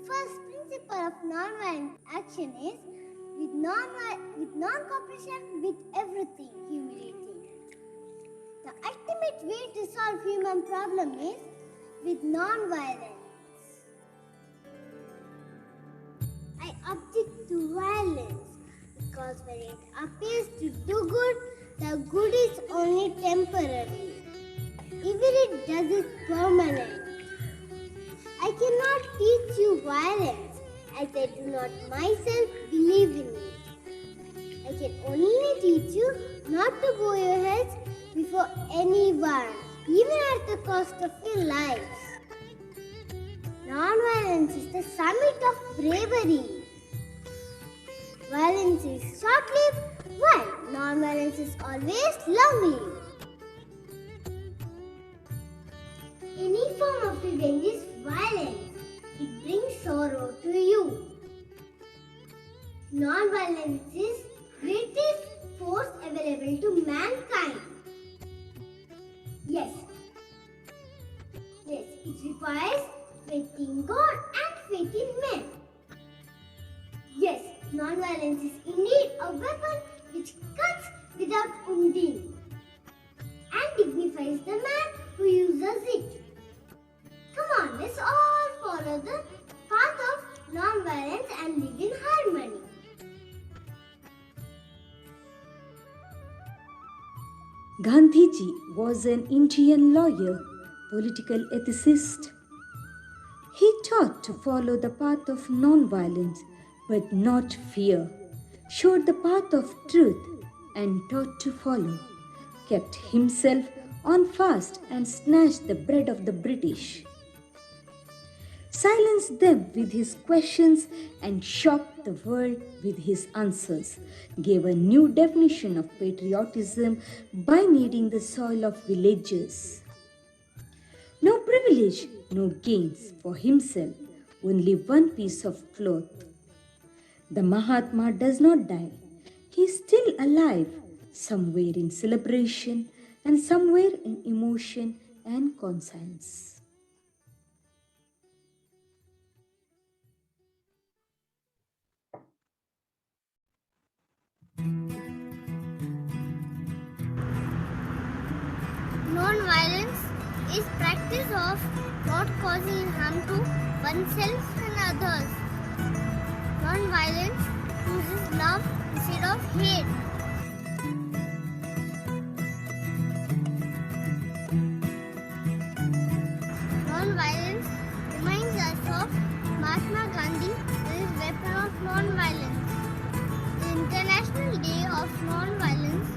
First principle of non-violent action is with non-cooperation with everything humiliating. The ultimate way to solve human problem is with non-violence. I object to violence because when it appears to do good, the good is only temporary. Even it does it permanent. I cannot teach you violence as I do not myself believe in it. I can only teach you not to bow your heads before anyone, even at the cost of your lives. Non-violence is the summit of bravery. Violence is short-lived, while non-violence is always long-lived. Any form of revenge is violence. It brings sorrow to you. Non-violence is greatest force available to mankind. Yes, it requires faith in God and faith in men. Yes, non-violence is indeed a weapon which cuts without wounding and dignifies the man who uses it. Come on, let's all follow the path of non-violence and live in harmony. Gandhiji was an Indian lawyer, political ethicist. He taught to follow the path of non-violence but not fear, showed the path of truth and taught to follow, kept himself on fast and snatched the bread of the British, silenced them with his questions and shocked shocked the world with his answers, gave a new definition of patriotism by kneading the soil of villages. No privilege, no gains for himself, only one piece of cloth. The Mahatma does not die. He is still alive, somewhere in celebration and somewhere in emotion and conscience. Non-violence is practice of not causing harm to oneself and others. Non-violence chooses love instead of hate. Non-violence reminds us of Mahatma Gandhi and his weapon of non-violence. The International Day of Non-Violence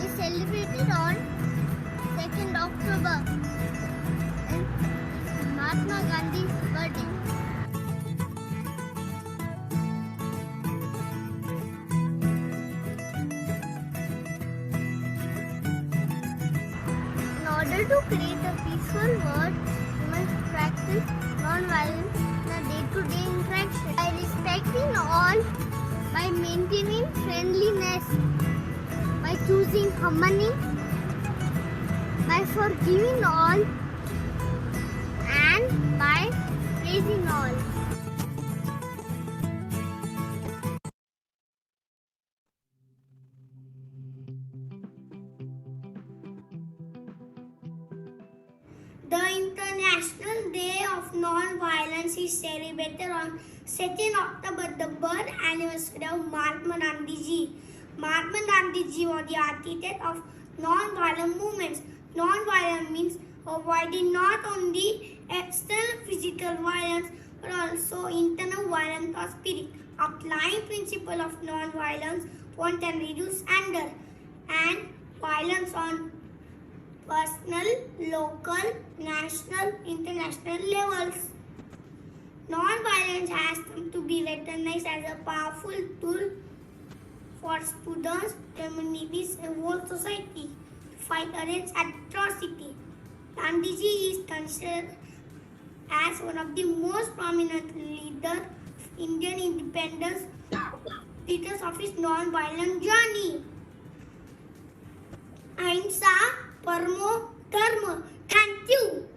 is celebrated on 2nd October and Mahatma Gandhi's birthday. In order to create a peaceful world, we must practice non-violence in a day-to-day interaction by respecting all, by maintaining friendliness, by choosing harmony, by forgiving all, and by praising all. The International Day of Non-Violence is celebrated on 2nd October, the birth anniversary of Mahatma Gandhi ji. Mahatma Gandhi ji was the architect of non-violent movements. Non-violent means avoiding not only external physical violence but also internal violence or spirit. Applying principle of non-violence, one can reduce anger and violence on personal, local, national, international levels. Non-violence has come to be recognized as a powerful tool for students, communities, and whole society to fight against atrocity. Gandhiji is considered as one of the most prominent leaders of Indian independence, leaders of his non-violent journey. Ahimsa Parmo Dharma. Thank you.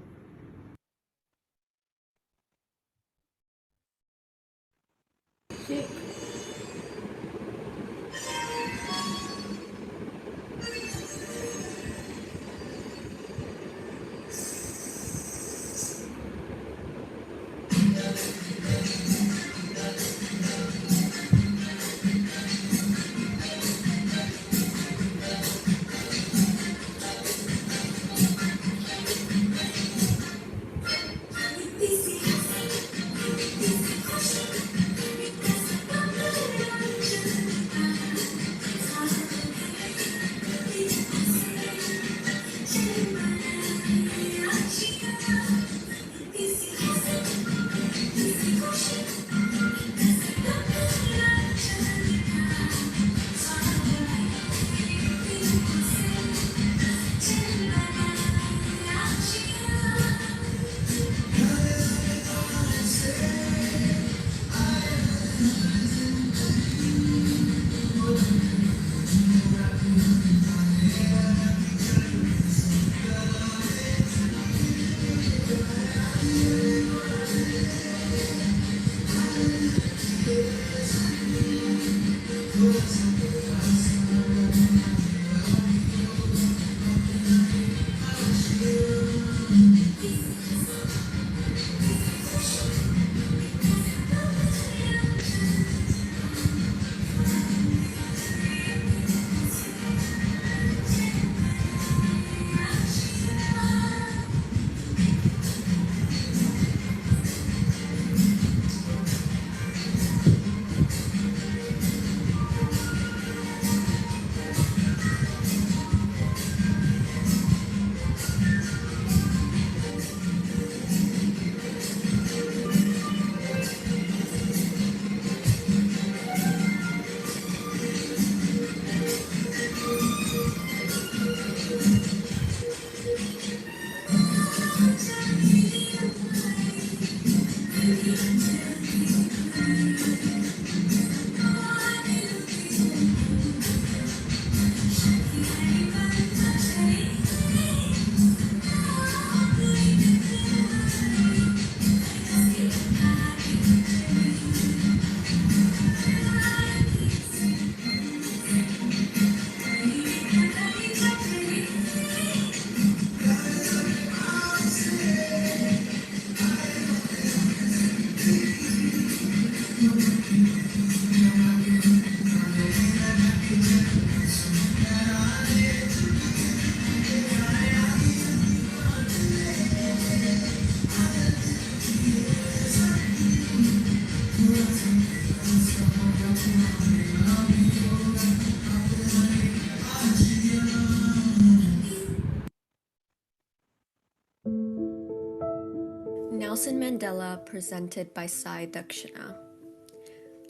Nelson Mandela, presented by Sai Dakshina.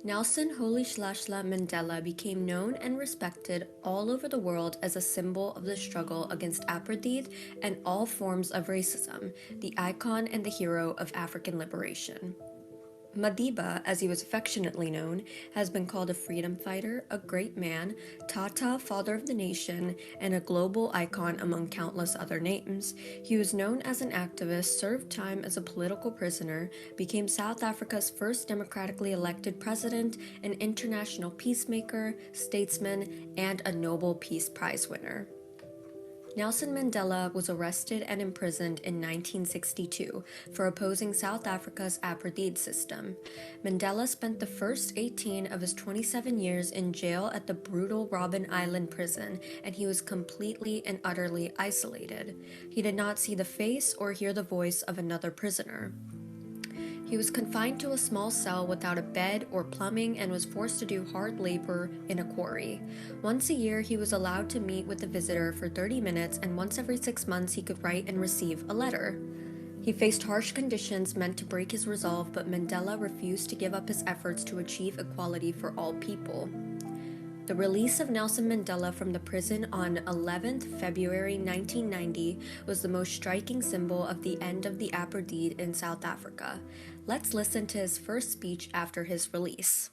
Nelson Rolihlahla Mandela became known and respected all over the world as a symbol of the struggle against apartheid and all forms of racism, the icon and the hero of African liberation. Madiba, as he was affectionately known, has been called a freedom fighter, a great man, Tata, father of the nation, and a global icon among countless other names. He was known as an activist, served time as a political prisoner, became South Africa's first democratically elected president, an international peacemaker, statesman, and a Nobel Peace Prize winner. Nelson Mandela was arrested and imprisoned in 1962 for opposing South Africa's apartheid system. Mandela spent the first 18 of his 27 years in jail at the brutal Robben Island prison, and he was completely and utterly isolated. He did not see the face or hear the voice of another prisoner. He was confined to a small cell without a bed or plumbing and was forced to do hard labor in a quarry. Once a year, he was allowed to meet with a visitor for 30 minutes, and once every 6 months, he could write and receive a letter. He faced harsh conditions meant to break his resolve, but Mandela refused to give up his efforts to achieve equality for all people. The release of Nelson Mandela from the prison on 11th February 1990 was the most striking symbol of the end of the apartheid in South Africa. Let's listen to his first speech after his release.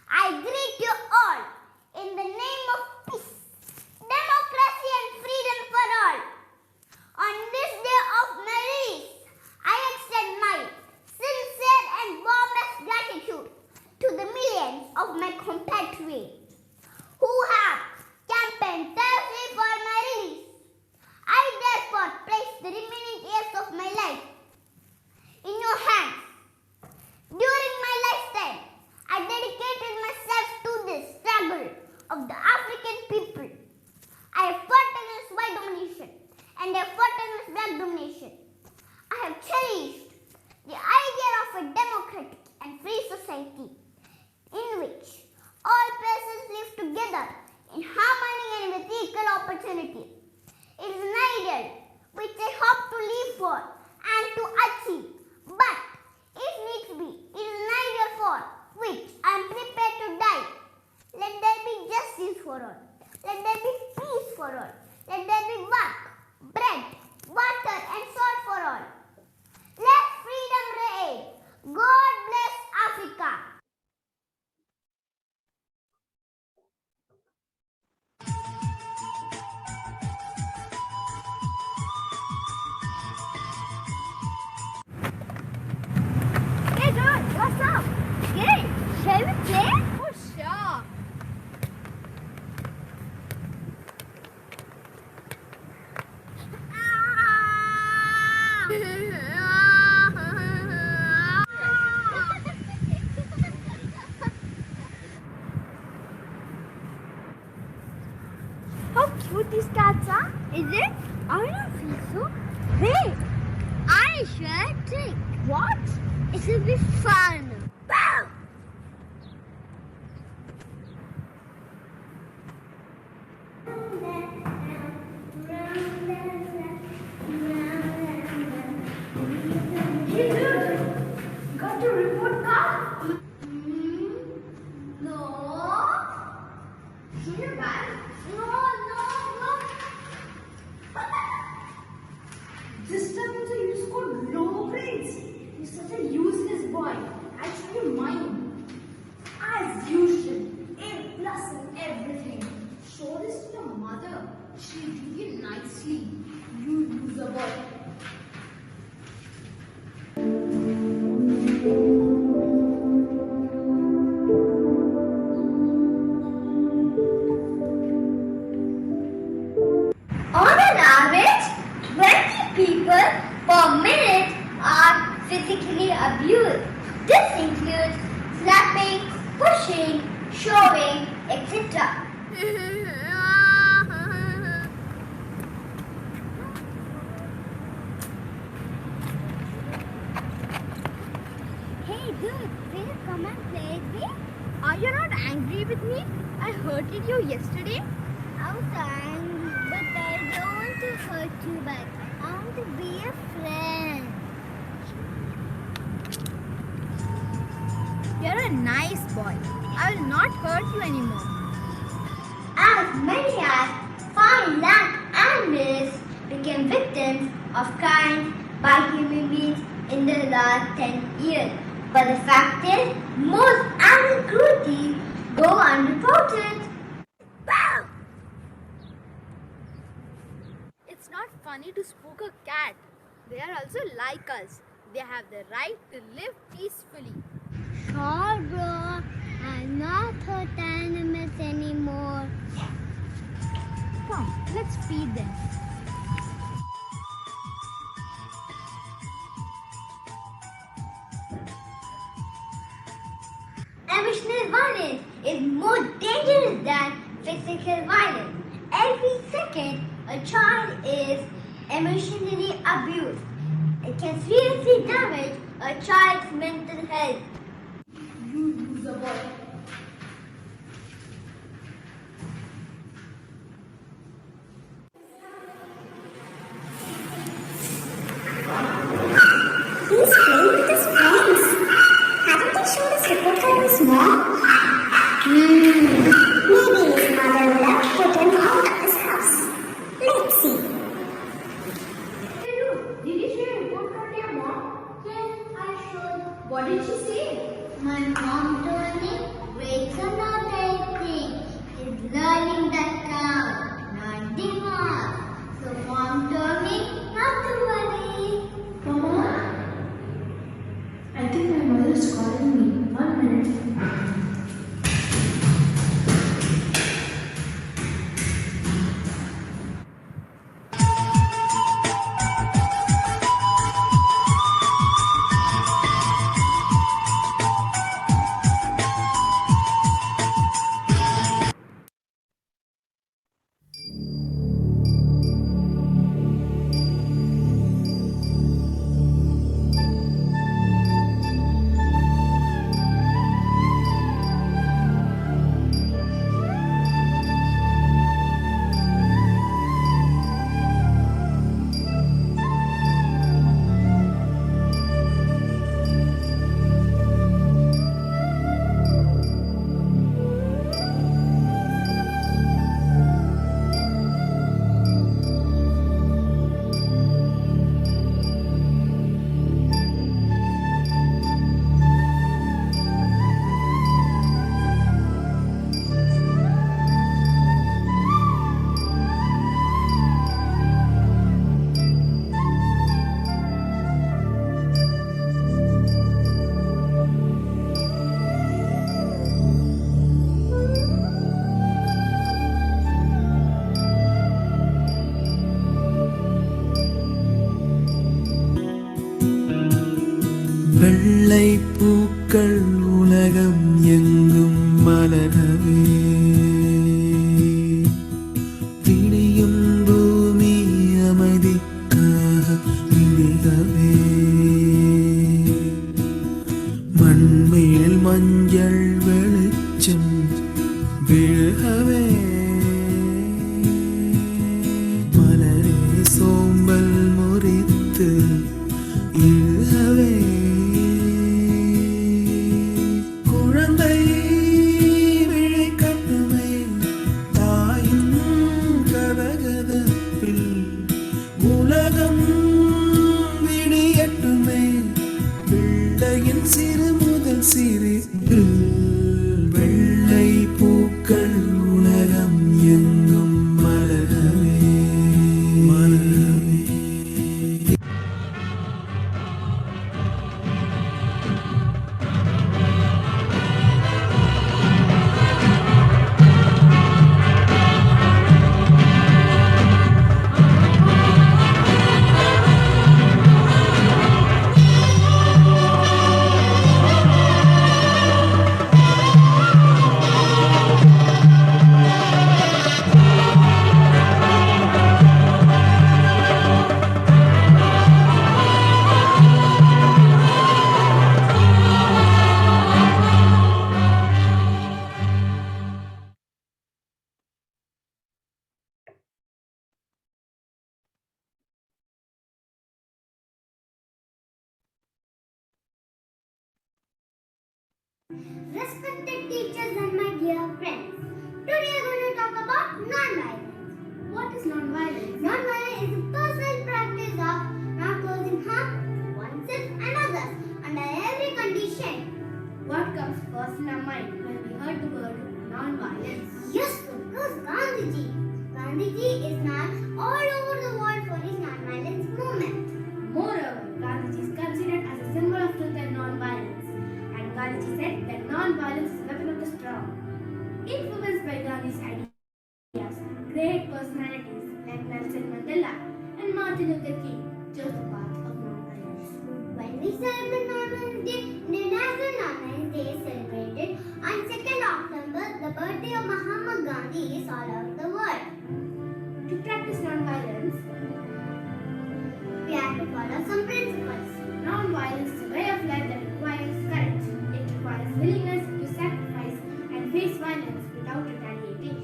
I greet you all in the name of peace, democracy and freedom for all. On this day of my release, I extend my sincere and warmest gratitude to the millions of my compatriots who have campaigned tirelessly for my release. I therefore place the remaining years of my life in your hands. During my lifetime, I dedicated myself to the struggle of the African people. I have fought against white domination and I have fought against black domination. I have cherished the idea of a democratic and free society in which all persons live together in harmony and with equal opportunity. It is an ideal which I hope to live for and to achieve, but if needs be, it is an ideal for which I am prepared to die. Let there be justice for all. Let there be peace for all. Let there be work, bread, water and salt for all. Let freedom reign. God bless Africa. Hey John, what's up? Good. Shall we play? Oh, sure. How cute these cats are. Is it? I don't feel so. Hey, I should think. What? It will be fun. Bow! Hey dude, got your report card? No. In your bag? No. This time also you scored low grades. You're such a useless boy. you're not angry with me? I hurted you yesterday. I was angry, but I don't want to hurt you back. I want to be a friend. You're a nice boy. I will not hurt you anymore. As many as 5 lakh animals became victims of crime by human beings in the last 10 years. But the fact is, most animal cruelty go unreported. It's not funny to spook a cat. They are also like us. They have the right to live peacefully. Sure, bro. I'll not hurt animals anymore. Come, let's feed them. Emotional violence is more dangerous than physical violence. Every second, a child is emotionally abused. It can seriously damage a child's mental health. You loser boy. He's playing with his friends. Haven't they showed his report card in small? Maybe his mother will have put him out of his house. Let's see. Hey, look, did you show your report card to your mom? Yes, I showed. What did she say? My mom told me grades are not everything. It's learning that counts, not the marks. So mom told me not to worry. Mama? I think my mother is calling me. 1 minute. வெள்ளை பூக்கள் உலகம் எங்கும் மலரவே விடியும் பூமி அமைதிக்காக விடிகவே மண்மேல் மஞ்சள் வெளிச்சம் விழகவே மலரே சோம்பல் முறித்து இழுகவே குழந்தை விழி கட்டுமே தாயின் கதகதப்பில் உலகம் விடியட்டுமே பிள்ளையின் சிறு முதல் சிரிப்பில் வெள்ளை Respected teachers and my dear friends, today we are going to talk about non-violence. What is non-violence? Non-violence is a personal practice of not causing harm to oneself and others under every condition. What comes first in our mind when we heard the word non-violence? Yes, of course, Gandhiji. Gandhiji is known all over the world for his non-violence movement. Moreover, Gandhiji is considered as a symbol of truth and non-violence. And Gandhiji said that non-violence is a weapon of the strong. Influenced by Gandhi's ideas, great personalities like Nelson Mandela and Martin Luther King chose the path of non-violence. When we celebrate Non-Violence Day, International Non-Violence Day is celebrated on 2nd October, the birthday of Mahatma Gandhi is all over the world. To practice non-violence, we have to follow some principles. Non-violence is a way of life that requires courage. It requires willingness to sacrifice and face violence without retaliating.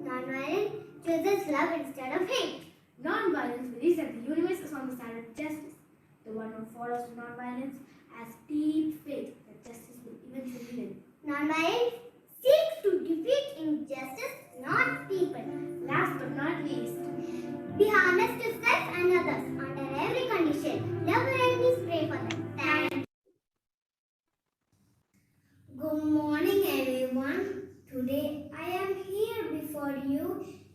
Non-violence chooses love instead of hate. Non-violence believes that the universe is on the side of justice. The one who follows non-violence has deep faith that justice will eventually win. Non-violence seeks to defeat injustice, not people. Last but not least, be honest to self and others under every condition. Love your enemies, pray for them. Thank you. Good morning, everyone. Today I am here before you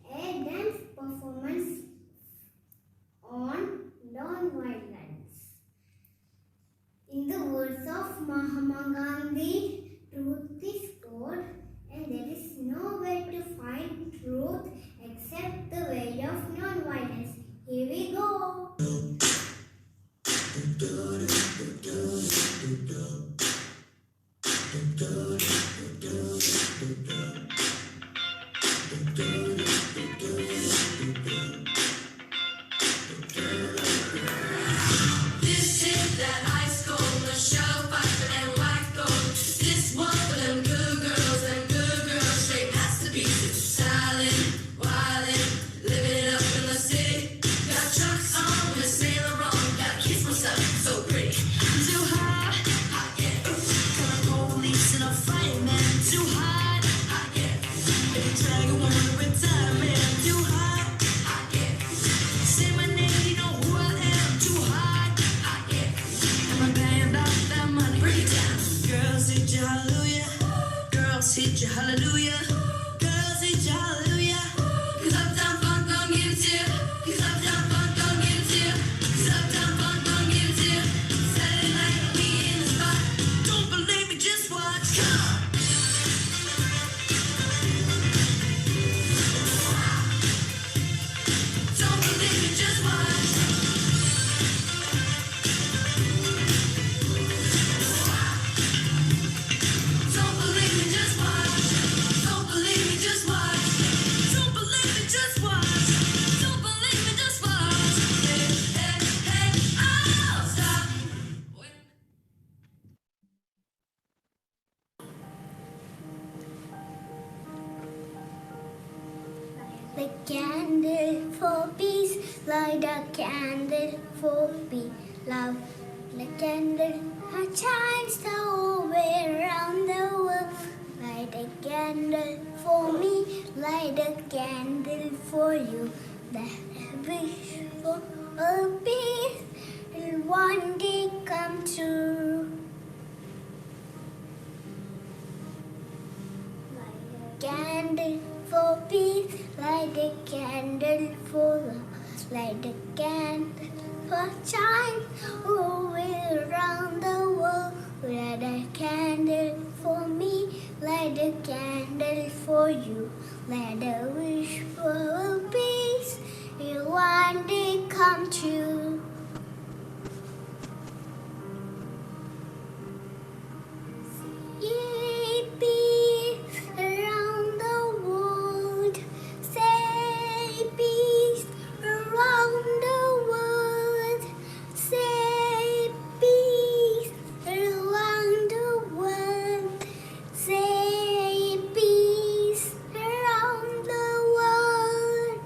a dance performance on non-violence. In the words of Mahatma Gandhi, truth is God, and there is no way to find truth except the way of non-violence. Here we go. This hit that ice cold, the show fight and white gold. This one for them good girls and good girls straight masterpieces. Silent, wildin', living it up in the city. Got trucks on with Saint Laurent, gotta kiss myself, so pretty. I'm too hot, hot yeah. Got police and a fighting man. Too hot, yeah. If you drag a woman to retirement, too hot, yeah. Say my name, you know who I am. Too hot, yeah. Am I paying about that money? Break it down. Girls hit you hallelujah. Girls hit you hallelujah. Girls hit you hallelujah. 'Cause Uptown Funk gon' give it to you. 'Cause Uptown Funk gon' give it to you. 'Cause Uptown Funk gon' give it to you. Saturday night we in the spot. Don't believe me, just watch. Come on. Don't believe me, just watch. Don't believe me, just watch. Don't believe me, just watch. Don't believe me, just watch. Don't believe me, just watch. Hey, hey, hey, oh, stop. The candle for peace, light a candle for peace, love. The candle that shines the whole way around the world. Light a candle for me, light a candle for you. That I wish for a peace will one day come true. Light a candle for peace, light a candle for love, light a candle for shine all around the world. Light a candle for me, light a candle for you. Light a wish for a peace will one day come true. Yay, peace around the world. Say peace around the world. Say peace around the world. Say peace around the world.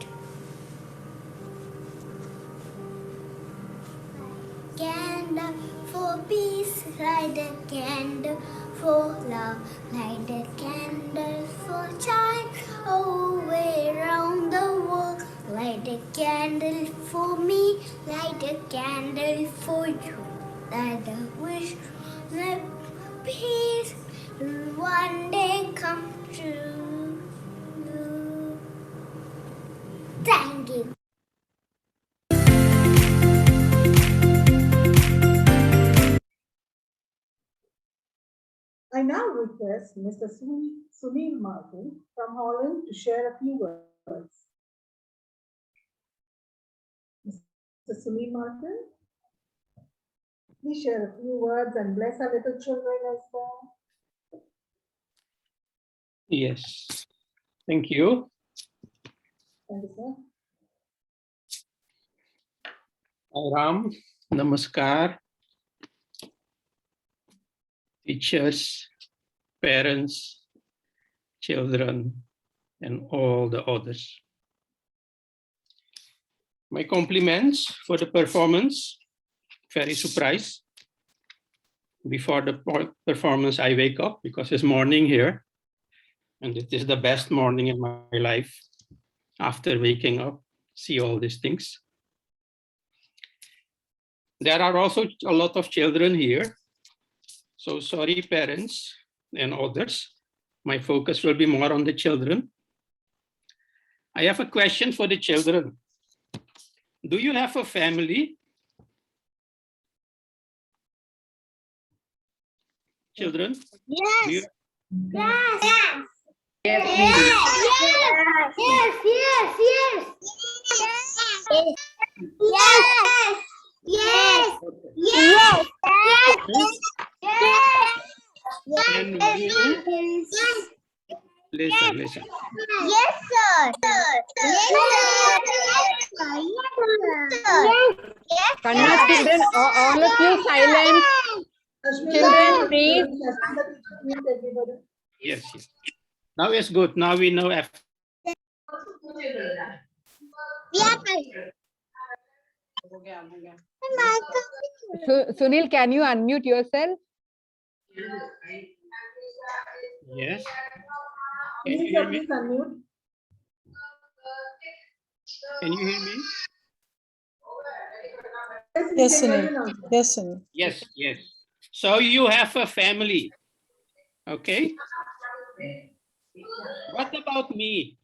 Light a candle for child all way around the world. Light a candle for me, light a candle for you. Light a wish that peace will one day come true. Thank you. I now request Mr. Sunil Martin from Holland to share a few words. Mr. Sunil Martin, please share a few words and bless our little children as well. Yes, thank you. Thank you, sir. Ram, namaskar. Teachers, parents, children, and all the others. My compliments for the performance. Very surprised. Before the performance, I wake up because it's morning here. And it is the best morning in my life. After waking up, see all these things. There are also a lot of children here. So sorry, parents and others. My focus will be more on the children. I have a question for the children. Do you have a family? Children? Yes. Yes. Yes. Yes. Yes. Yes. Yes. Yes. Yes. Yes. Yes. Yes. And you, listen. Yes, sir. Kanna children, all of you silent. Children, please. Yes. Now it's good. Now we know. Sunil, can you unmute yourself? Yes. Can you hear me? Can you hear me? Yes, Sunil. Yes, Sunil. Yes. So you have a family. Okay. What about me?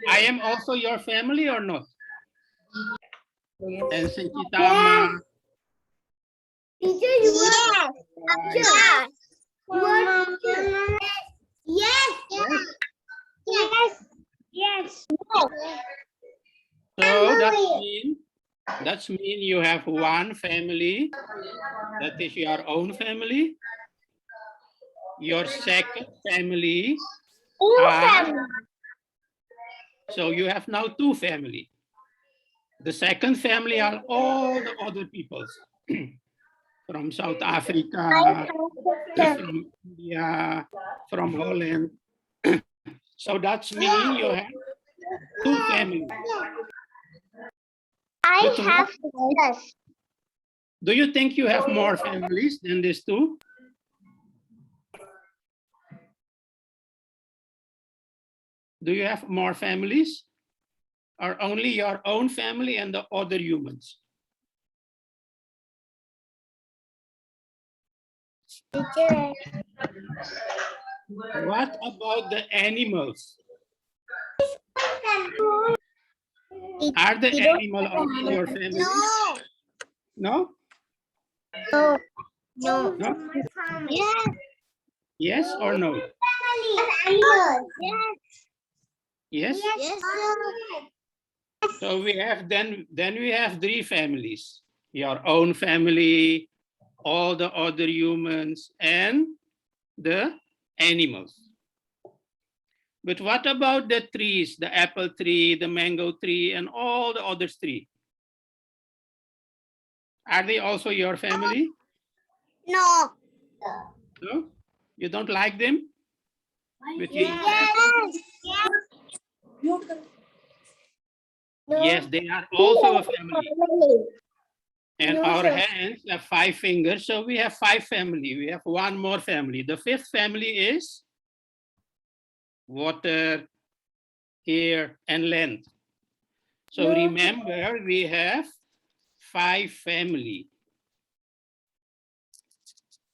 I am also your family or not? And Sanchitama. Yes. So that's mean you have one family. That is your own family. Your second family. So you have now two families. The second family are all the other peoples from South Africa, from India, from Holland. So that's mean you have two families. I have yes. Do you think you have more families than these two? Do you have more families? Or only your own family and the other humans? What about the animals? Are the animals also your family? No. No. No? Yes. Yes or no? Yes. Yes? Yes. So we have then we have three families. Your own family, all the other humans, and the animals. But what about the trees, the apple tree, the mango tree, and all the other trees? Are they also your family? No. No? You don't like them? But you yes, they are also a family. And our hands have 5 fingers, so we have 5 family. We have one more family. The 5th family is water, air, and land. So remember, we have 5 family.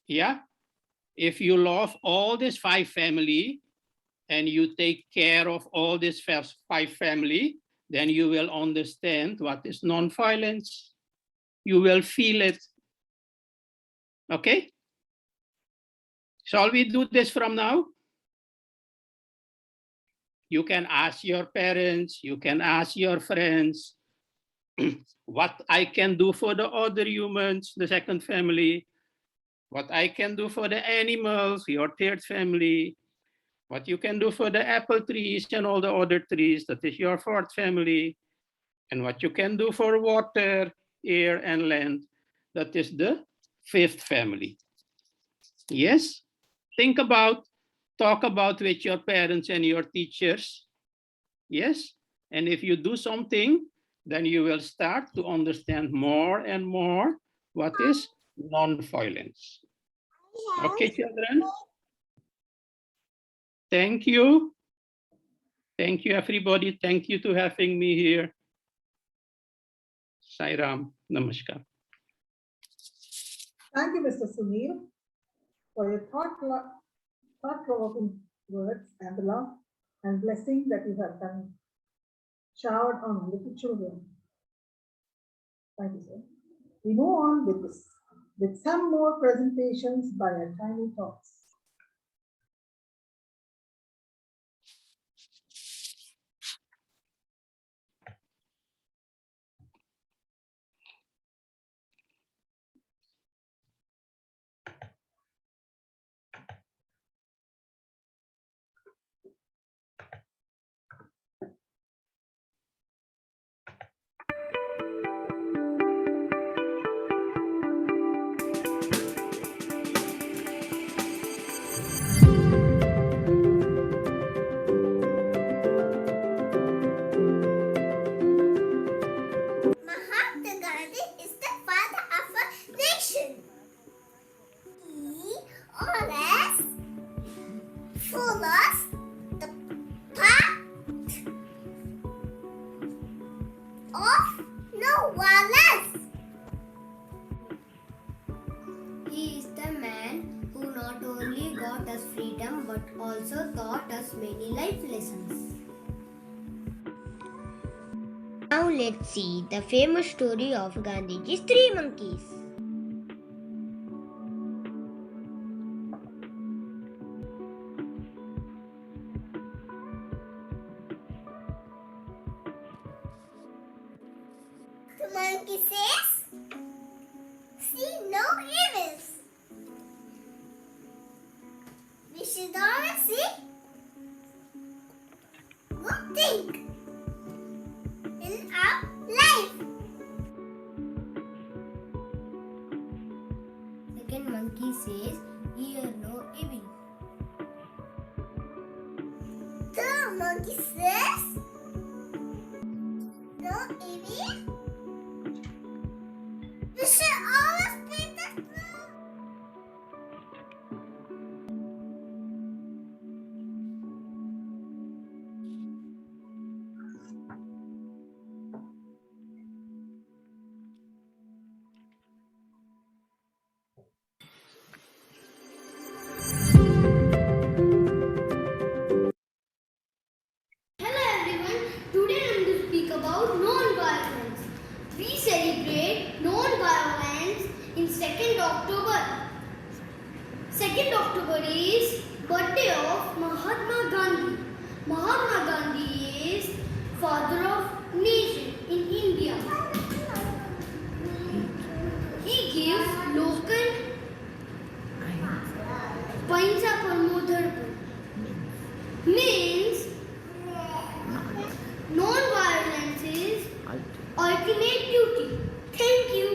Yeah, if you love all this 5 family and you take care of all this 5 family, then you will understand what is non-violence. You will feel it. Okay? Shall we do this from now? You can ask your parents, you can ask your friends, what I can do for the other humans, the 2nd family, what I can do for the animals, your 3rd family, what you can do for the apple trees and all the other trees, that is your 4th family, and what you can do for water, air, and land, that is the 5th family. Yes? Think about, talk about with your parents and your teachers. Yes? And if you do something, then you will start to understand more and more what is non-violence. Okay, children? Thank you. Thank you, everybody. Thank you to having me here. Sai Ram. Namaskar. Thank you, Mr. Sunil, for your thought-provoking words and the love and blessing that you have done, showered on little children. Thank you, sir. We move on with some more presentations by our tiny tots. Mahatma Gandhi is the father of a nation. He always follows the path of no violence. He is the man who not only got us freedom but also taught us many life lessons. Now let's see the famous story of Gandhiji's 3 monkeys. The monkey says, "See no evils. We should always see good things in our life." Second monkey says, "Hear no evil." Third monkey says, "No evil. We should always speak the truth." Hello everyone, today I'm going to speak about non-violence. We celebrate non-violence in 2nd October. 2nd October is birthday of Mahatma Gandhi. Mahatma Gandhi is father of nation in India. He gives local Painsa Parmodharpan means non-violence is ultimate duty. Thank you.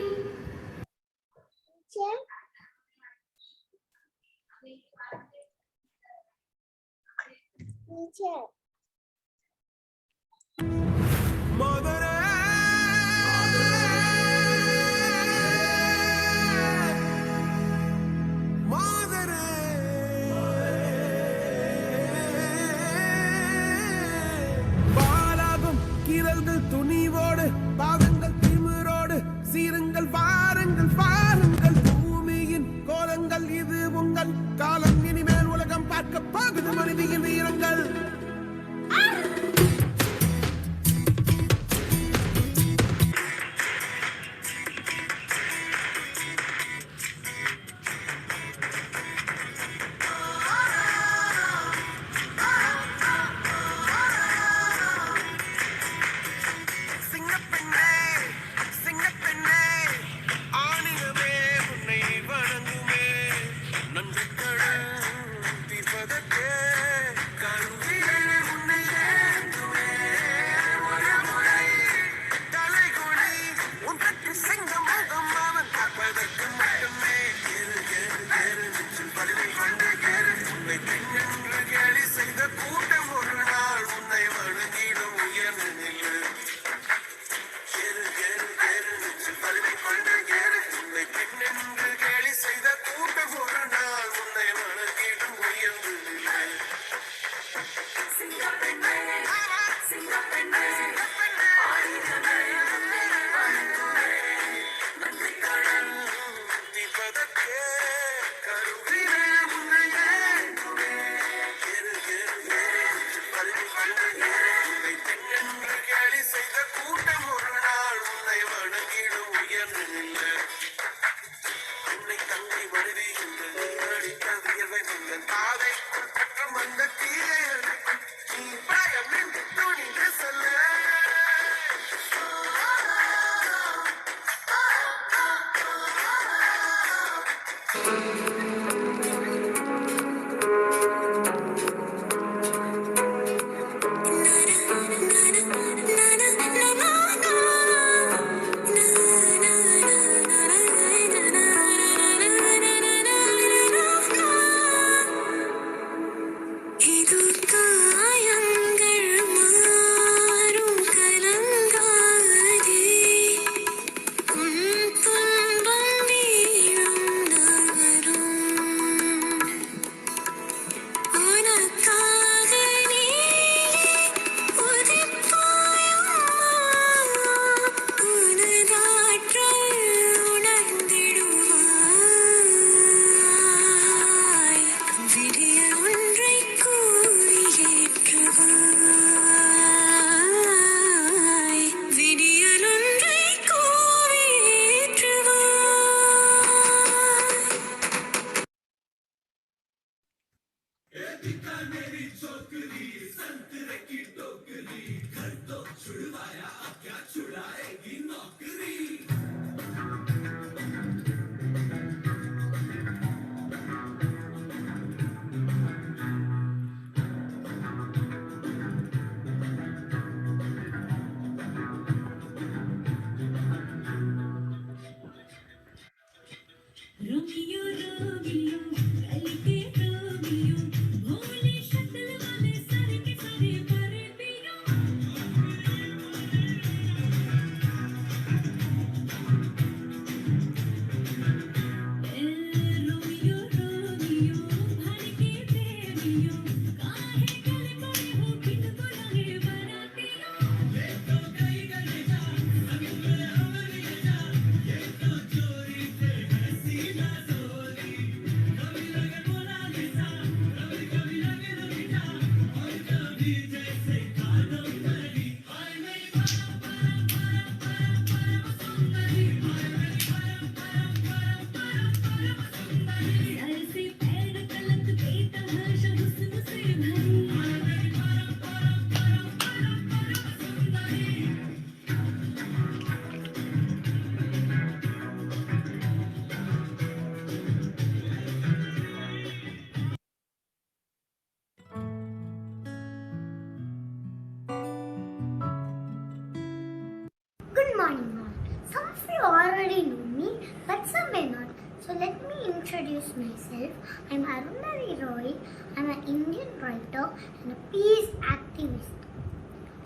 Good morning, all. Some of you already know me, but some may not. So let me introduce myself. I'm Arundhati Roy. I'm an Indian writer and a peace activist.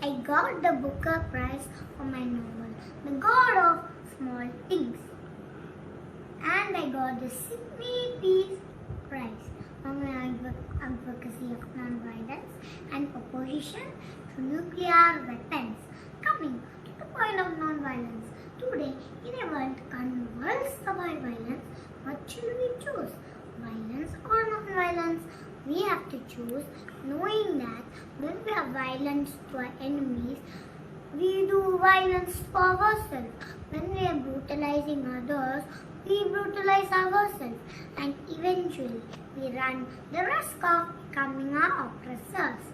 I got the Booker Prize for my novel, The God of Small Things. And I got the Sydney Peace Prize for my advocacy of non-violence and opposition to nuclear weapons. Coming to the point of non-violence. Today, in a world convulsed by violence, what should we choose? Violence or non-violence? We have to choose, knowing that when we are violent to our enemies, we do violence to ourselves. When we are brutalizing others, we brutalize ourselves, and eventually we run the risk of becoming our oppressors.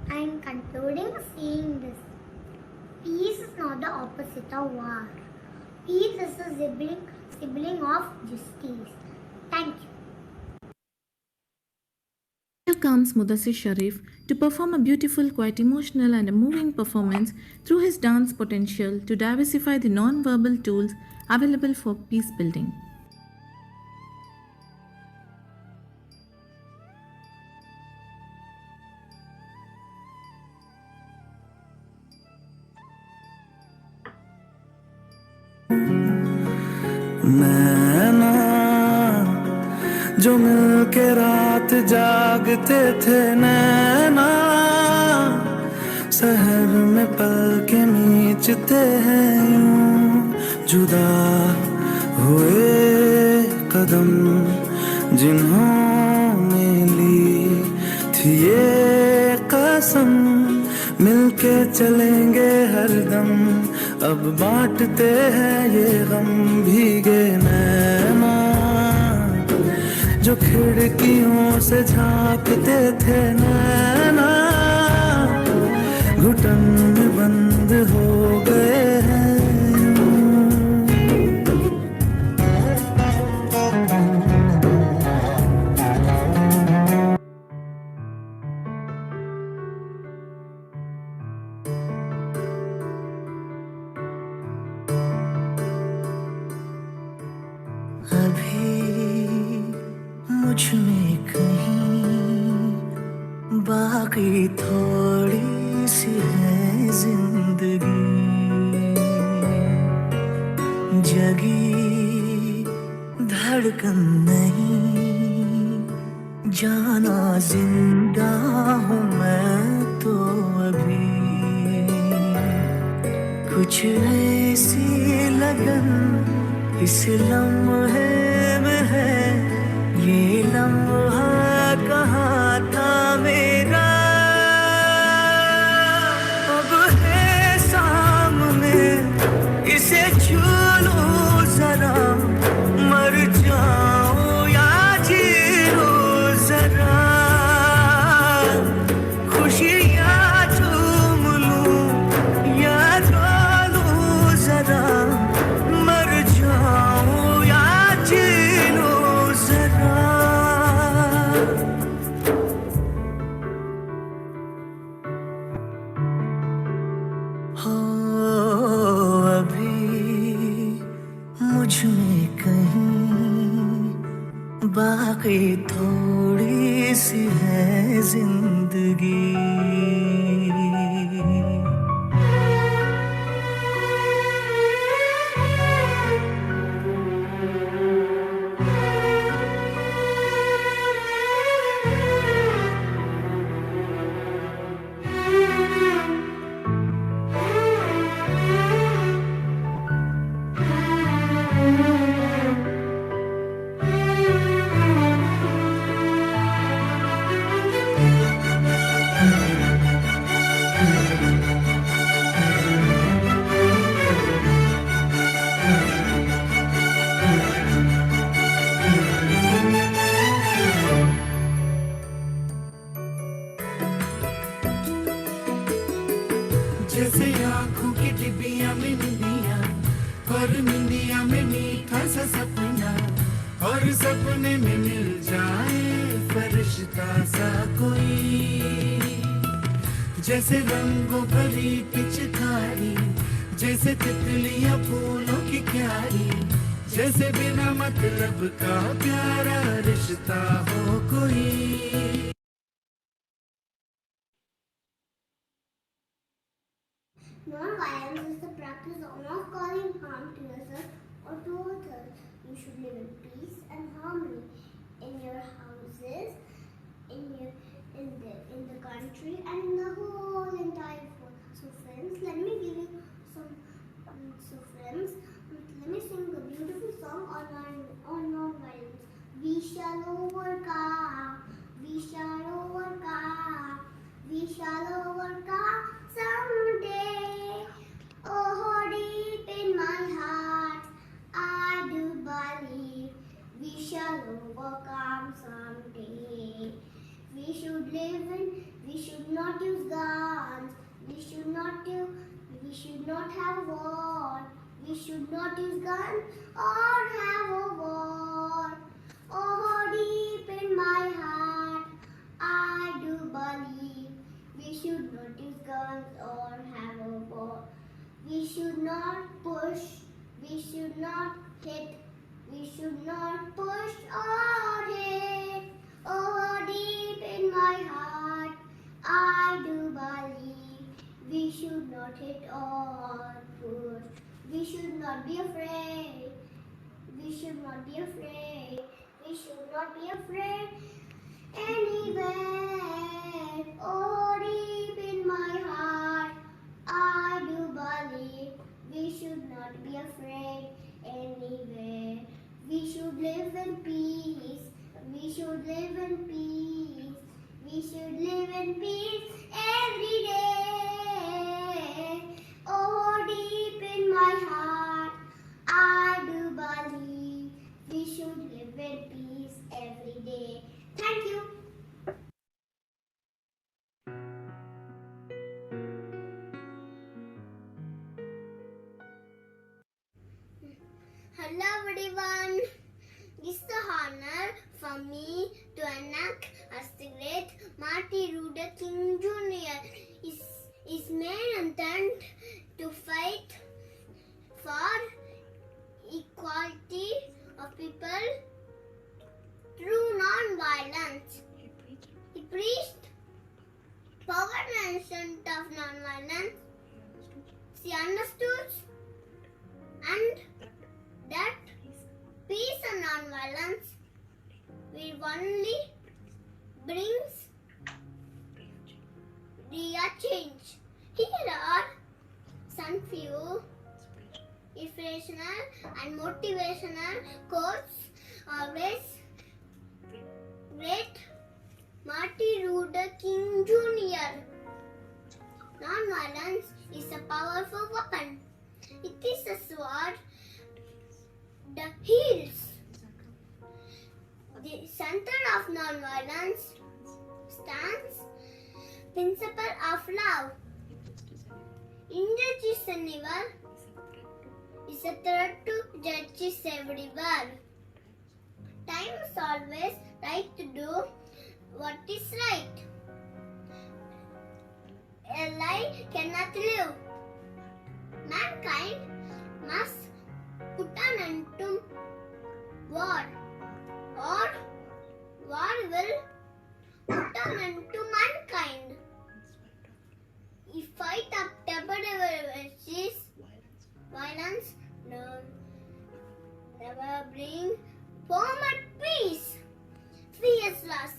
I am concluding saying this. Peace is not the opposite of war. Peace is a sibling of justice. Thank you. Here comes Mudassir Sharif to perform a beautiful, quite emotional and a moving performance through his dance potential to diversify the non-verbal tools available for peace building. नैना जो मिलके रात जागते थे नैना शहर में पल के मीचते हैं यूं जुदा हुए कदम जिन्होंने ली थी ये कसम मिलके चलेंगे हरदम अब बांटते हैं ये गम भीगे नैना जो खिड़कियों से झांकते थे नैना घुटन में बंद हो गए हैं मुझ में कहीं बाकी थोड़ी सी है जिंदगी जगी धड़कन नहीं जाना जिंदा हूँ मैं तो अभी कुछ ऐसी लगन इस लम्हे में है ये लम्हा कहाँ था मेरा अब है सामने इसे छू लूं जरा मर जाऊं या जी लूं जरा खुशियाँ झूम लूं या रो लूं जरा मर जाऊं या जी लूं जरा मुझ में कहीं बाकी थोड़ी सी है जिंदगी जैसे आंखों की डिबिया में निंदिया और निंदिया में मीठा सा सपना और सपने में मिल जाए फरिश्ता सा कोई जैसे रंगों भरी पिचकारी जैसे तितलियां फूलों की क्यारी जैसे बिना मतलब का प्यारा रिश्ता हो कोई Non-violence is the practice of not causing harm to yourself or to others. You should live in peace and harmony in your houses, in the country, and in the whole entire world. So, friends, let me give you some. Let me sing a beautiful song on non-violence. We shall overcome. We shall overcome. We shall overcome someday. Oh, deep in my heart, I do believe we shall overcome someday. We should live in, we should not use guns, we should not have war, we should not use guns or have a war. Oh, deep in my heart, I do believe we should not use guns or have a war. We should not push, we should not hit, we should not push or hit. Oh, deep in my heart, I do believe we should not hit or push. We should not be afraid, we should not be afraid, we should not be afraid anywhere. Oh, deep in my heart, I do believe we should not be afraid anywhere. We should live in peace. We should live in peace. We should live in peace every day. Oh, deep in my heart, I do believe we should live in peace every Hello everyone. It's the honor for me to enact as the great Martin Luther King Jr. His main intent to fight for equality of people through non-violence. He preached power and strength of non-violence. He understood and that peace and non-violence will only brings real change. Here are some few inspirational and motivational quotes. Always great Martin Luther King Jr. Non-violence is a powerful weapon. It is a sword that heals. The center of non-violence stands principle of love. Injustice anywhere is a threat to justice everywhere. Time is always right to do what is right. A lie cannot live. Mankind must put an end to war, or war will put an end to mankind. If fight up temporary violence, never bring permanent peace. Fearless.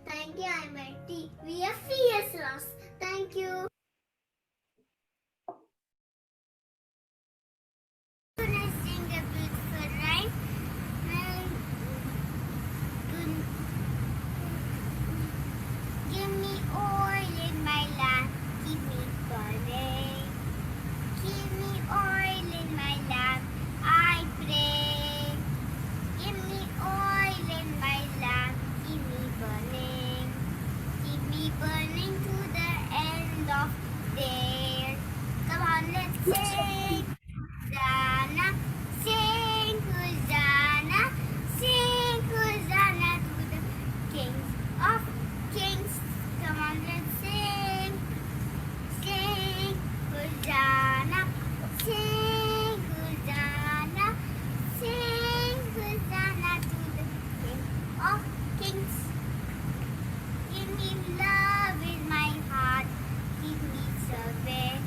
Thank you, Almighty. We are fearless. Thank you. When I sing a beautiful rhyme, give me oil in my lamp, keep me burning. Give me oil in my lamp, I pray. Give me oil in my lamp, keep me burning. Keep me burning to the end of day. Come on, let's sing. Hosanna, sing Hosanna, sing Hosanna to the King of Kings. Come on, let's sing. Sing Hosanna, sing Hosanna, sing Hosanna to the King of Kings. Give me love in my heart, keep me serving.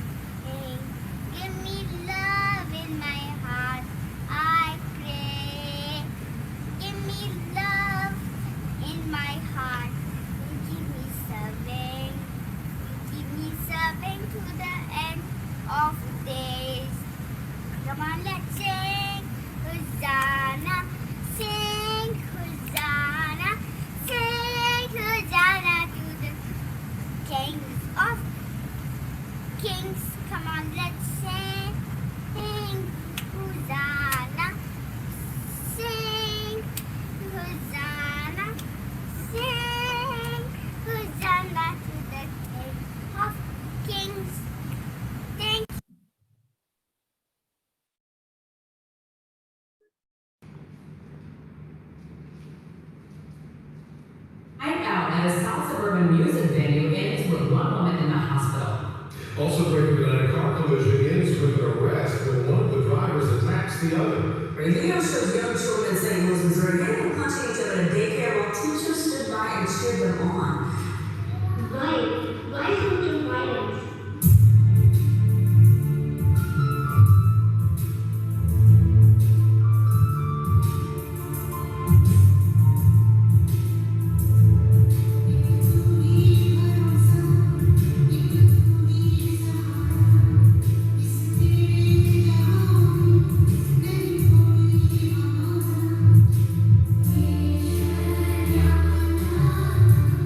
Give me love in my heart, I pray. Give me love in my heart, keep me serving. Keep me serving to the end of days. Come on, let's sing Hosanna, sing Hosanna, sing Hosanna to the Kings of Kings. Come on, let's sing Hosanna, sing Hosanna, sing Hosanna to the King of Kings. Thank you. Night out at a South Suburban music venue ends with one woman in the hospital. Also breaking tonight, a car collision ends with an arrest when one of the drivers attacks the other. A video shows young children in St. Louis, Missouri, hitting and punching each other at a daycare while teachers stood by and cheered them on. Why so much violence?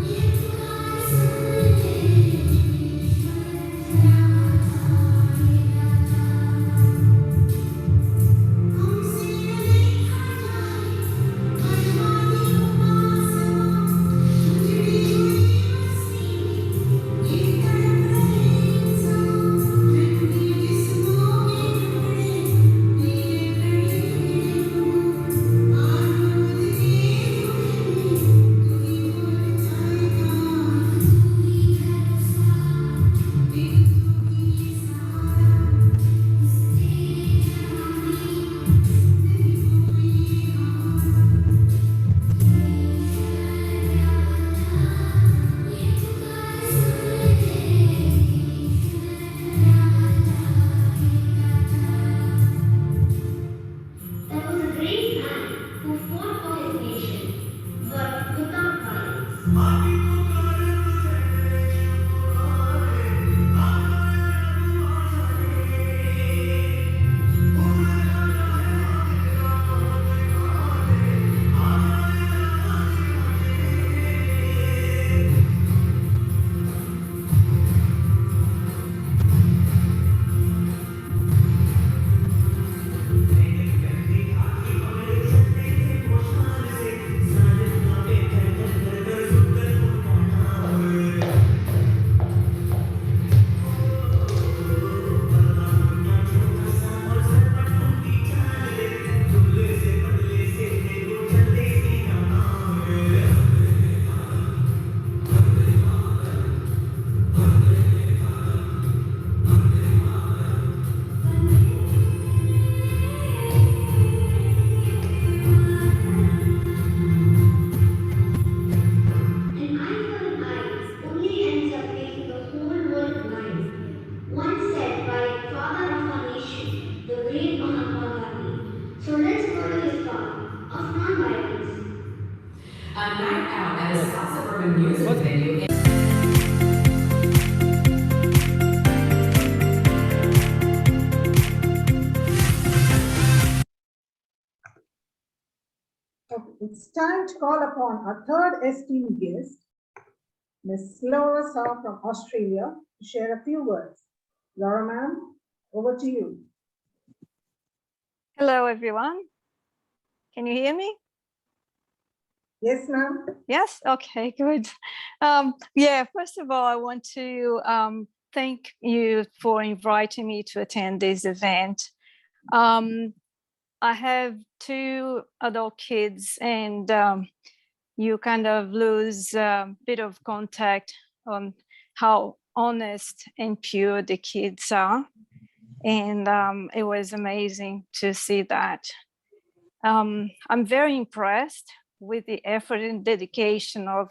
Yeah. An eye for an eye only ends up making the whole world blind. Once said by father of our nation, the great Mahatma Gandhi. So let's follow his path of non-violence. A night out at a South Suburban music venue. Okay, it's time to call upon our third esteemed guest, Miss Laura Saw from Australia, to share a few words. Laura ma'am, over to you. Hello, everyone. Can you hear me? Yes, ma'am. Yes? Okay, good. Yeah, first of all, I want to thank you for inviting me to attend this event. I have 2 adult kids, and you kind of lose a bit of contact on how honest and pure the kids are. And it was amazing to see that. I'm very impressed with the effort and dedication of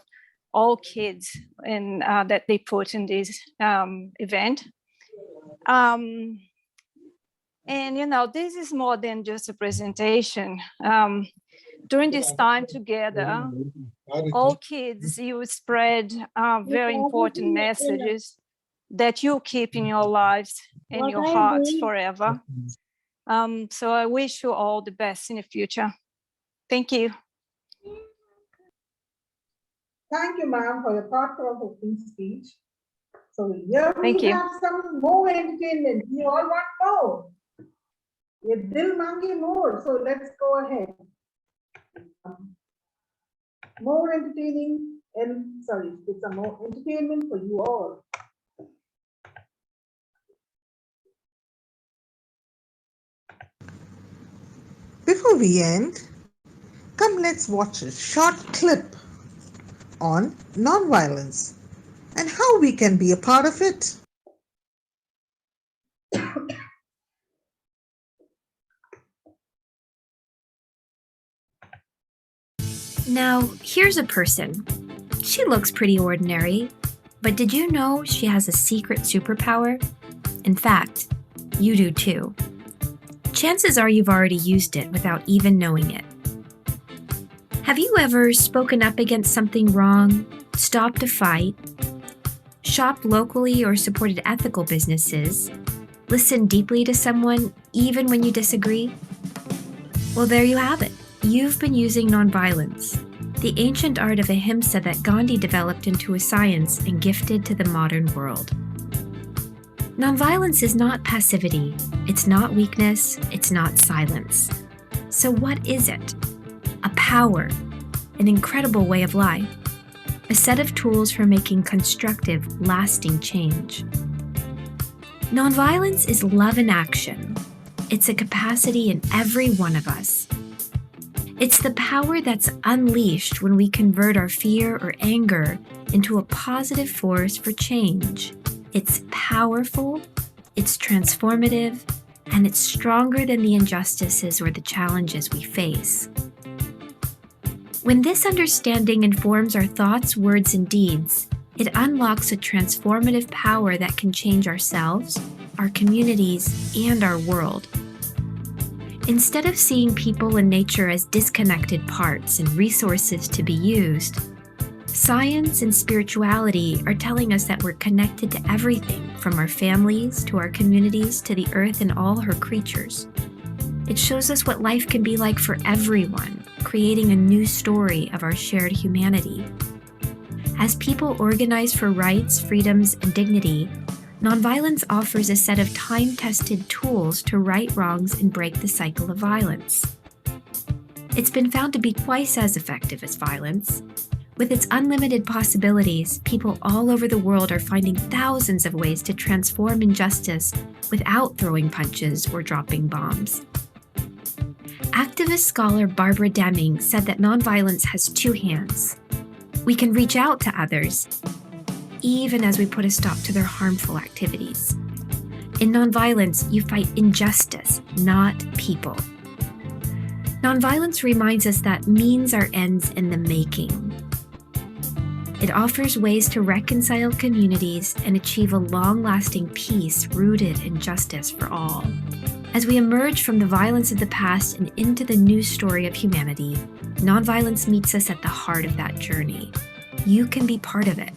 all kids and that they put in this event. And you know, this is more than just a presentation. During this time together, all kids, you spread very important messages that you keep in your lives and your hearts forever. So I wish you all the best in the future. Thank you. Thank you, ma'am, for your thoughtful opening speech. So here Thank we you. have some more entertainment. You all want more? Ye dil mangi more. So let's go ahead. More entertaining and sorry, it's some more entertainment for you all. Before we end, come let's watch a short clip on nonviolence and how we can be a part of it. Now, here's a person. She looks pretty ordinary, but did you know she has a secret superpower? In fact, you do too. Chances are you've already used it without even knowing it. Have you ever spoken up against something wrong, stopped a fight, shopped locally or supported ethical businesses, listened deeply to someone even when you disagree? Well, there you have it. You've been using nonviolence, the ancient art of ahimsa that Gandhi developed into a science and gifted to the modern world. Nonviolence is not passivity, it's not weakness, it's not silence. So what is it? A power, an incredible way of life, a set of tools for making constructive, lasting change. Nonviolence is love in action. It's a capacity in every one of us. It's the power that's unleashed when we convert our fear or anger into a positive force for change. It's powerful, it's transformative, and it's stronger than the injustices or the challenges we face. When this understanding informs our thoughts, words, and deeds, it unlocks a transformative power that can change ourselves, our communities, and our world. Instead of seeing people and nature as disconnected parts and resources to be used, Science and spirituality are telling us that we're connected to everything, from our families to our communities to the earth and all her creatures. It shows us what life can be like for everyone, creating a new story of our shared humanity. As people organize for rights, freedoms, and dignity, nonviolence offers a set of time-tested tools to right wrongs and break the cycle of violence. It's been found to be twice as effective as violence. With its unlimited possibilities, people all over the world are finding thousands of ways to transform injustice without throwing punches or dropping bombs. Activist scholar Barbara Deming said that nonviolence has two hands. We can reach out to others, even as we put a stop to their harmful activities. In nonviolence, you fight injustice, not people. Nonviolence reminds us that means are ends in the making. It offers ways to reconcile communities and achieve a long-lasting peace rooted in justice for all. As we emerge from the violence of the past and into the new story of humanity, nonviolence meets us at the heart of that journey. You can be part of it.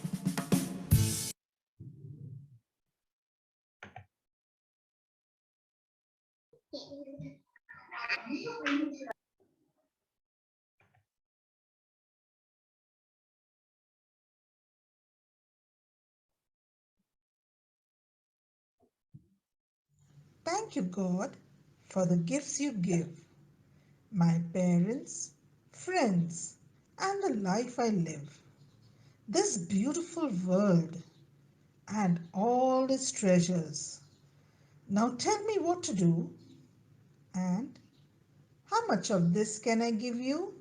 Thank you, God, for the gifts you give. My parents, friends, and the life I live. This beautiful world and all its treasures. Now tell me what to do, and how much of this can I give you?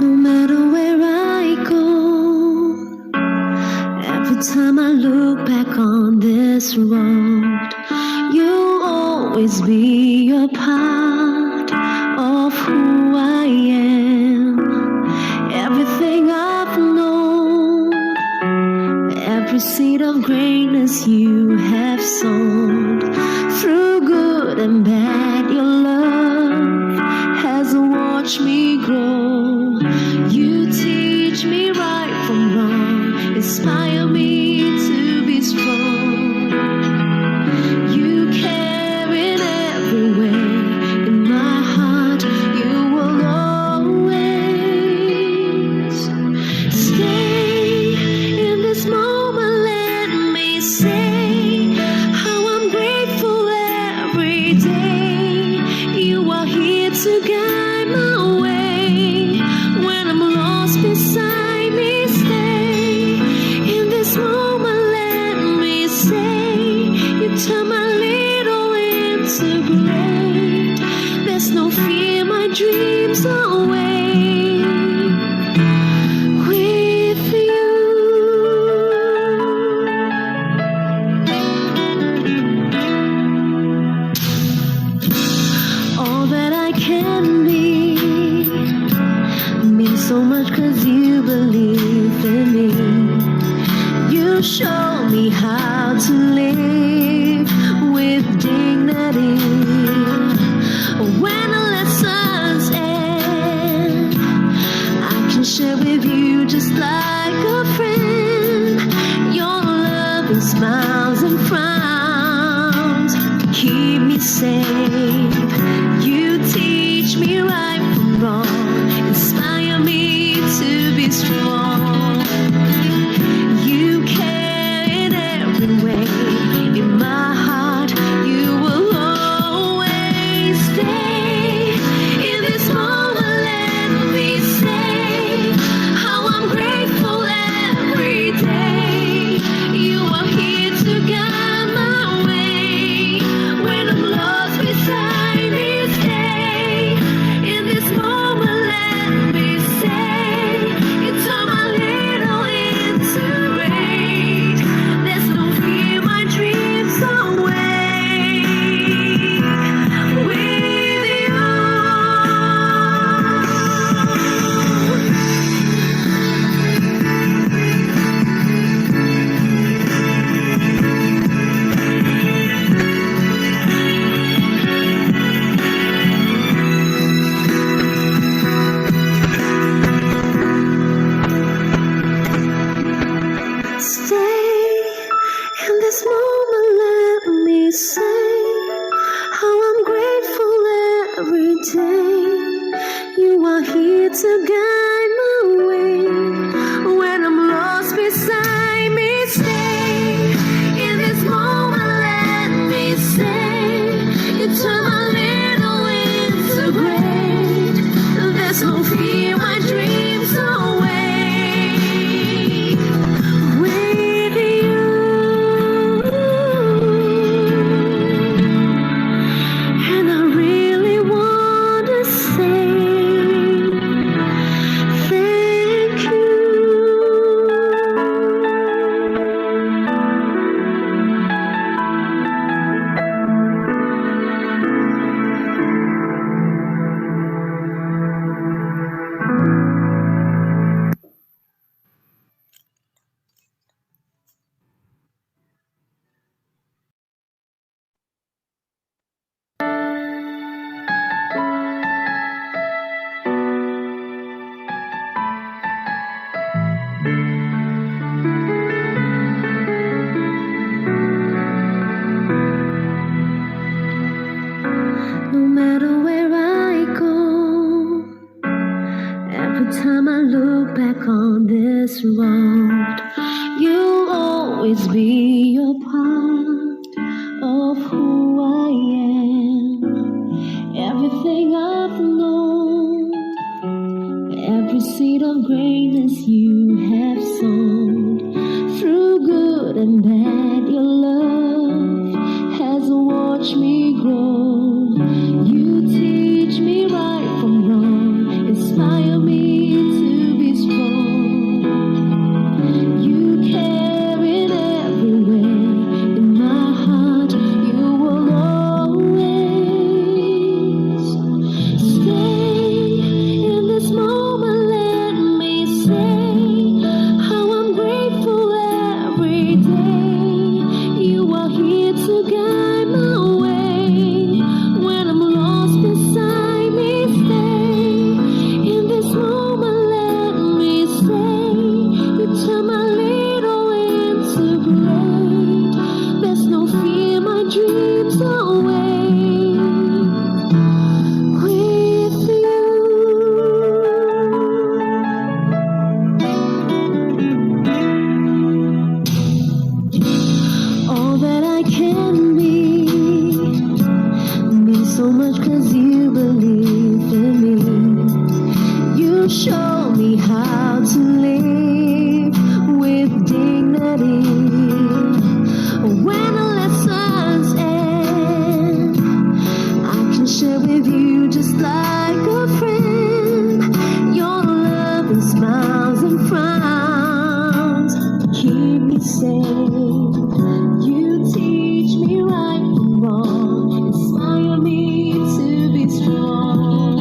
No matter where I go, every time I look back on this road, you'll always be a part of who I am. Everything I've known, every seed of greatness you have sown, through good and bad, your love has watched me grow. You teach me right from wrong, inspire me to be strong. You care in every way, in my heart you will always stay. In this moment let me say how I'm grateful every day. You are here to guide my way. When I'm lost beside me, stay. In this moment let me say you turn my little into great. There's no fear, my dreams are awake with you. All that I can be means so much 'cause you believe in me. You show me how to live with dignity. When the lessons end, I can share with you just like a friend. Your loving smiles and frowns keep me safe. You teach me right from wrong, inspire me to be strong. You care in every way, in my heart you will always stay. In this moment let me say how I'm grateful here to guide my way. When I'm lost beside me, stay. In this moment, let me say, you turn my little into great. There's no fear, my dreams away. With you, and I really want to say thank you. No matter where I go, every time I look back on this road, you'll always be a part of who I am. Everything I've known, every seed of greatness you have sown, through good and bad, your love has watched me grow. You teach me right from wrong, inspire me to be strong. You care in every way, in my heart you will always stay. In this moment, let me say how I'm grateful every day. You are here to guide my way. When I'm lost beside me, stay. In this moment, let me say, you turn my little into great. There's no fear, my dreams away. With you, all that I can be means so much 'cause you believe in me. You show me how to live with dignity. When the lessons end, I can share with you just like a friend. Your love and smiles and frowns keep me safe. You teach me right from wrong, inspire me to be strong.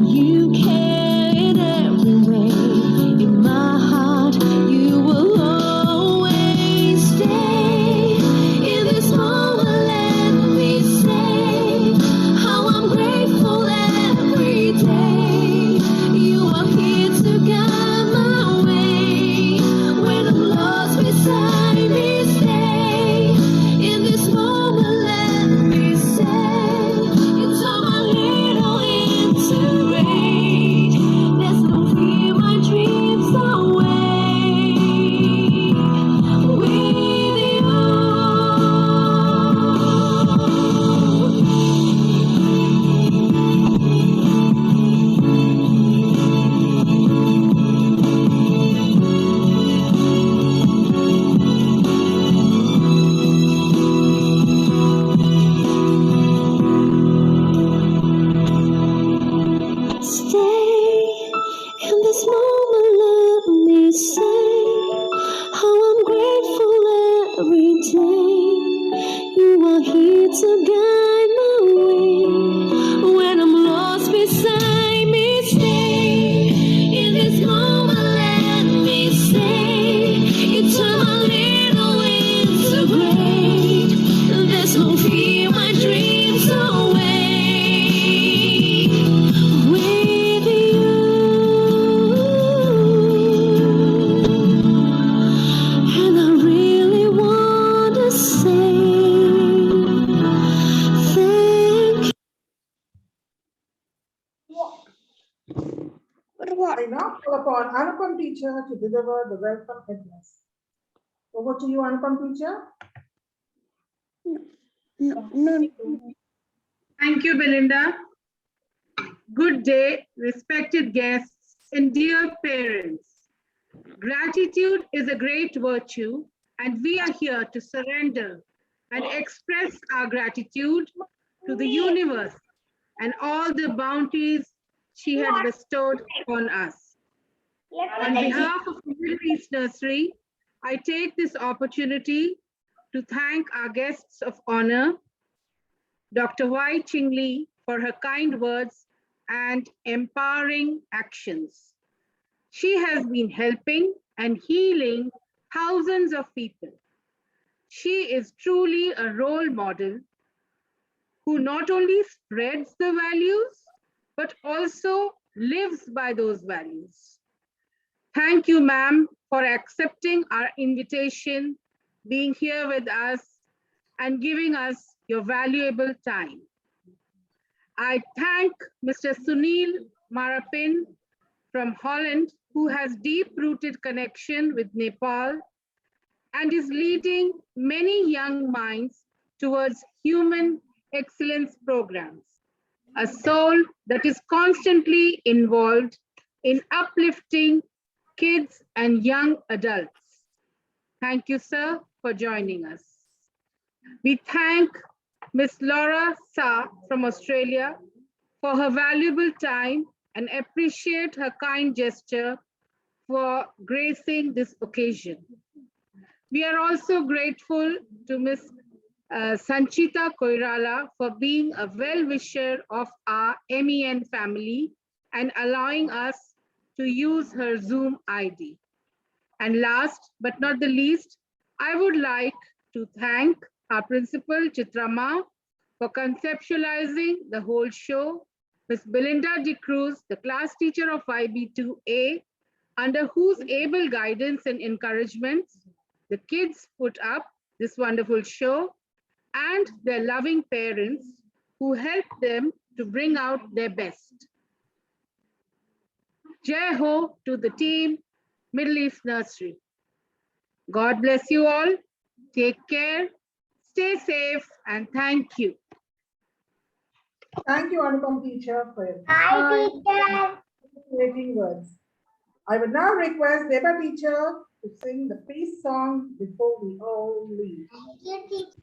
You care in every way, in my heart you will always stay. In this moment, let me say how I'm grateful every day. You are here to guide my way. When I'm lost beside me, stay. In this moment, let me say, you turn my little into great. There's no fear, my dreams away. With you. Stay. In this moment, let me say how I'm grateful every day. You are here to guide my way. When I'm lost beside me, stay. In this moment, let me say, you turn my little into great. There's no fear, my dreams away. With you, and I really want to say thank you. I now call upon Anupam teacher to deliver the welcome address. Over to you, Anupam teacher. Thank you, Belinda. Good day, respected guests and dear parents. Gratitude is a great virtue, and we are here to surrender and express our gratitude to the universe and all the bounties she has bestowed upon us. On behalf of the Middle East Nursery, I take this opportunity to thank our guests of honor, Dr. Y. Ching Lee, for her kind words and empowering actions. She has been helping and healing thousands of people. She is truly a role model who not only spreads the values, but also lives by those values. Thank you, ma'am, for accepting our invitation, being here with us, and giving us your valuable time. I thank Mr. Sunil Marapin from Holland, who has deep-rooted connection with Nepal and is leading many young minds towards human excellence programs, a soul that is constantly involved in uplifting kids and young adults. Thank you, sir, for joining us. We thank Ms. Laura Sa from Australia for her valuable time and appreciate her kind gesture for gracing this occasion. We are also grateful to Ms. Sanchita Koirala for being a well-wisher of our MEN family and allowing us to use her Zoom ID. And last but not the least, I would like to thank our principal, Chitrama, for conceptualizing the whole show, Ms. Belinda De Cruz, the class teacher of YB2A, under whose able guidance and encouragement, the kids put up this wonderful show, and their loving parents who helped them to bring out their best. Jai Ho to the team, Middle East Nursery. God bless you all. Take care, stay safe, and thank you. Thank you, Anupam teacher, for your motivating words. I would now request Deba teacher to sing the peace song before we all leave. Thank you, teacher.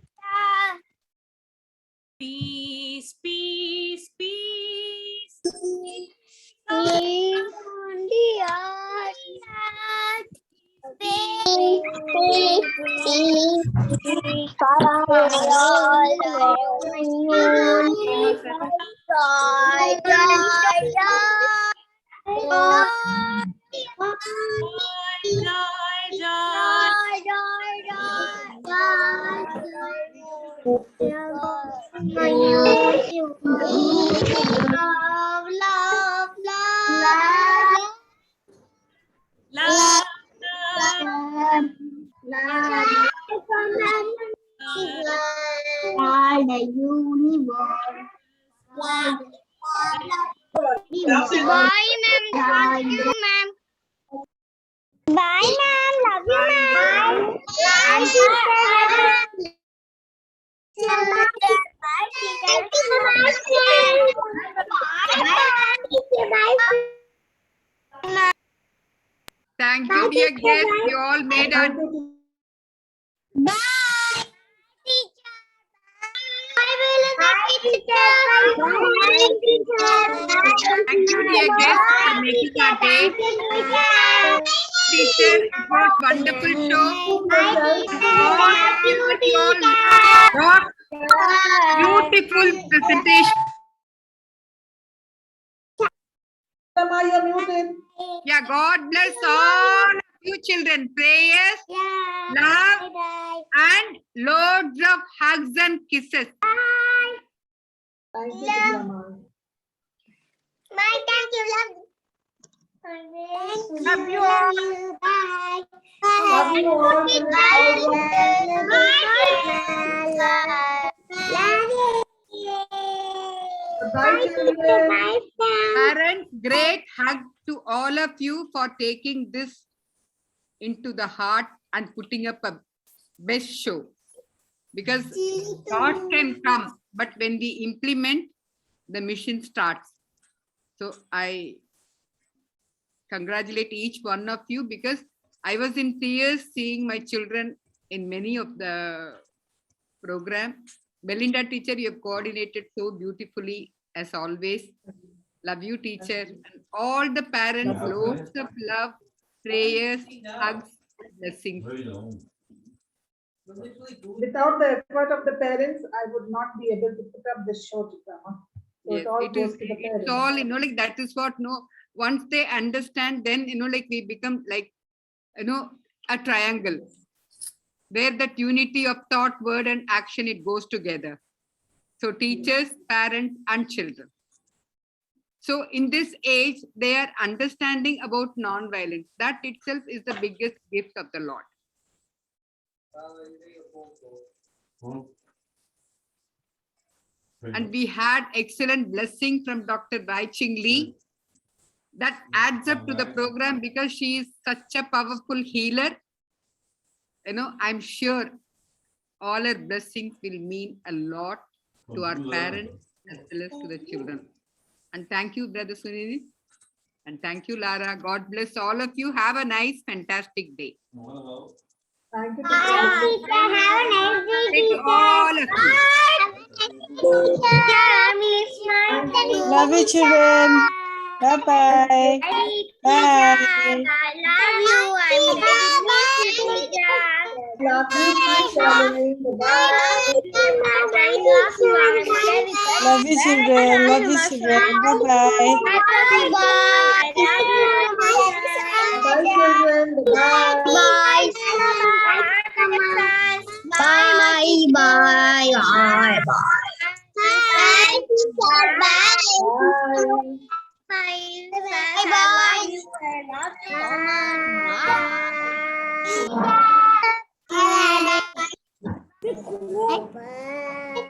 Peace, peace, peace. Peace on the earth. Peace, peace, peace for all the universe. Joy, joy, joy. Bye, ma'am. Love you, ma'am. Bye, Thank you, dear guests. You all made our Thank you, dear guests, for making our day. Teacher, it was wonderful show. Beautiful presentation. You're muted. Yeah, God bless all of you children. Prayers, love, and loads of hugs and kisses. Thank you, Chitrama. Bye, thank you, love. Love you all. Bye. Love you all. Love you. Bye, children. Parents, great hug to all of you for taking this into the heart and putting up a best show. Because thoughts can come, but when we implement, the mission starts. So I congratulate each one of you because I was in tears seeing my children in many of the program. Belinda teacher, you have coordinated so beautifully as always. Love you, teacher. And all the parents, loads of love, prayers, hugs, blessings. Without the effort of the parents, I would not be able to put up this show, Chitrama. So Yes, it all it goes is. to the It's parents. all, like that is what, once they understand, then, like we become like, a triangle where that unity of thought, word and action, it goes together. So teachers, parents and children. So in this age, they are understanding about non-violence. That itself is the biggest gift of the Lord. And we had excellent blessing from Dr. Rai Ching Lee. That adds up to the program because she is such a powerful healer. I'm sure all her blessings will mean a lot to our parents as well as to the children. And thank you, Brother Sunil. And thank you, Lara. God bless all of you. Have a nice, fantastic day. Thank you, Bye, teacher. Have a nice day, teacher. All of you. Teacher, I'm listening. Love you, children. Bye-bye. Bye. I love you. I'm very miss you, teacher. Love you too, darling. Bye. Love you, children. Love you, children. Bye-bye. Bye, children. Bye. Bye. Bye. Bye. Bye. Bye. Bye, teacher. Bye. Bye. Bye. Bye. Bye.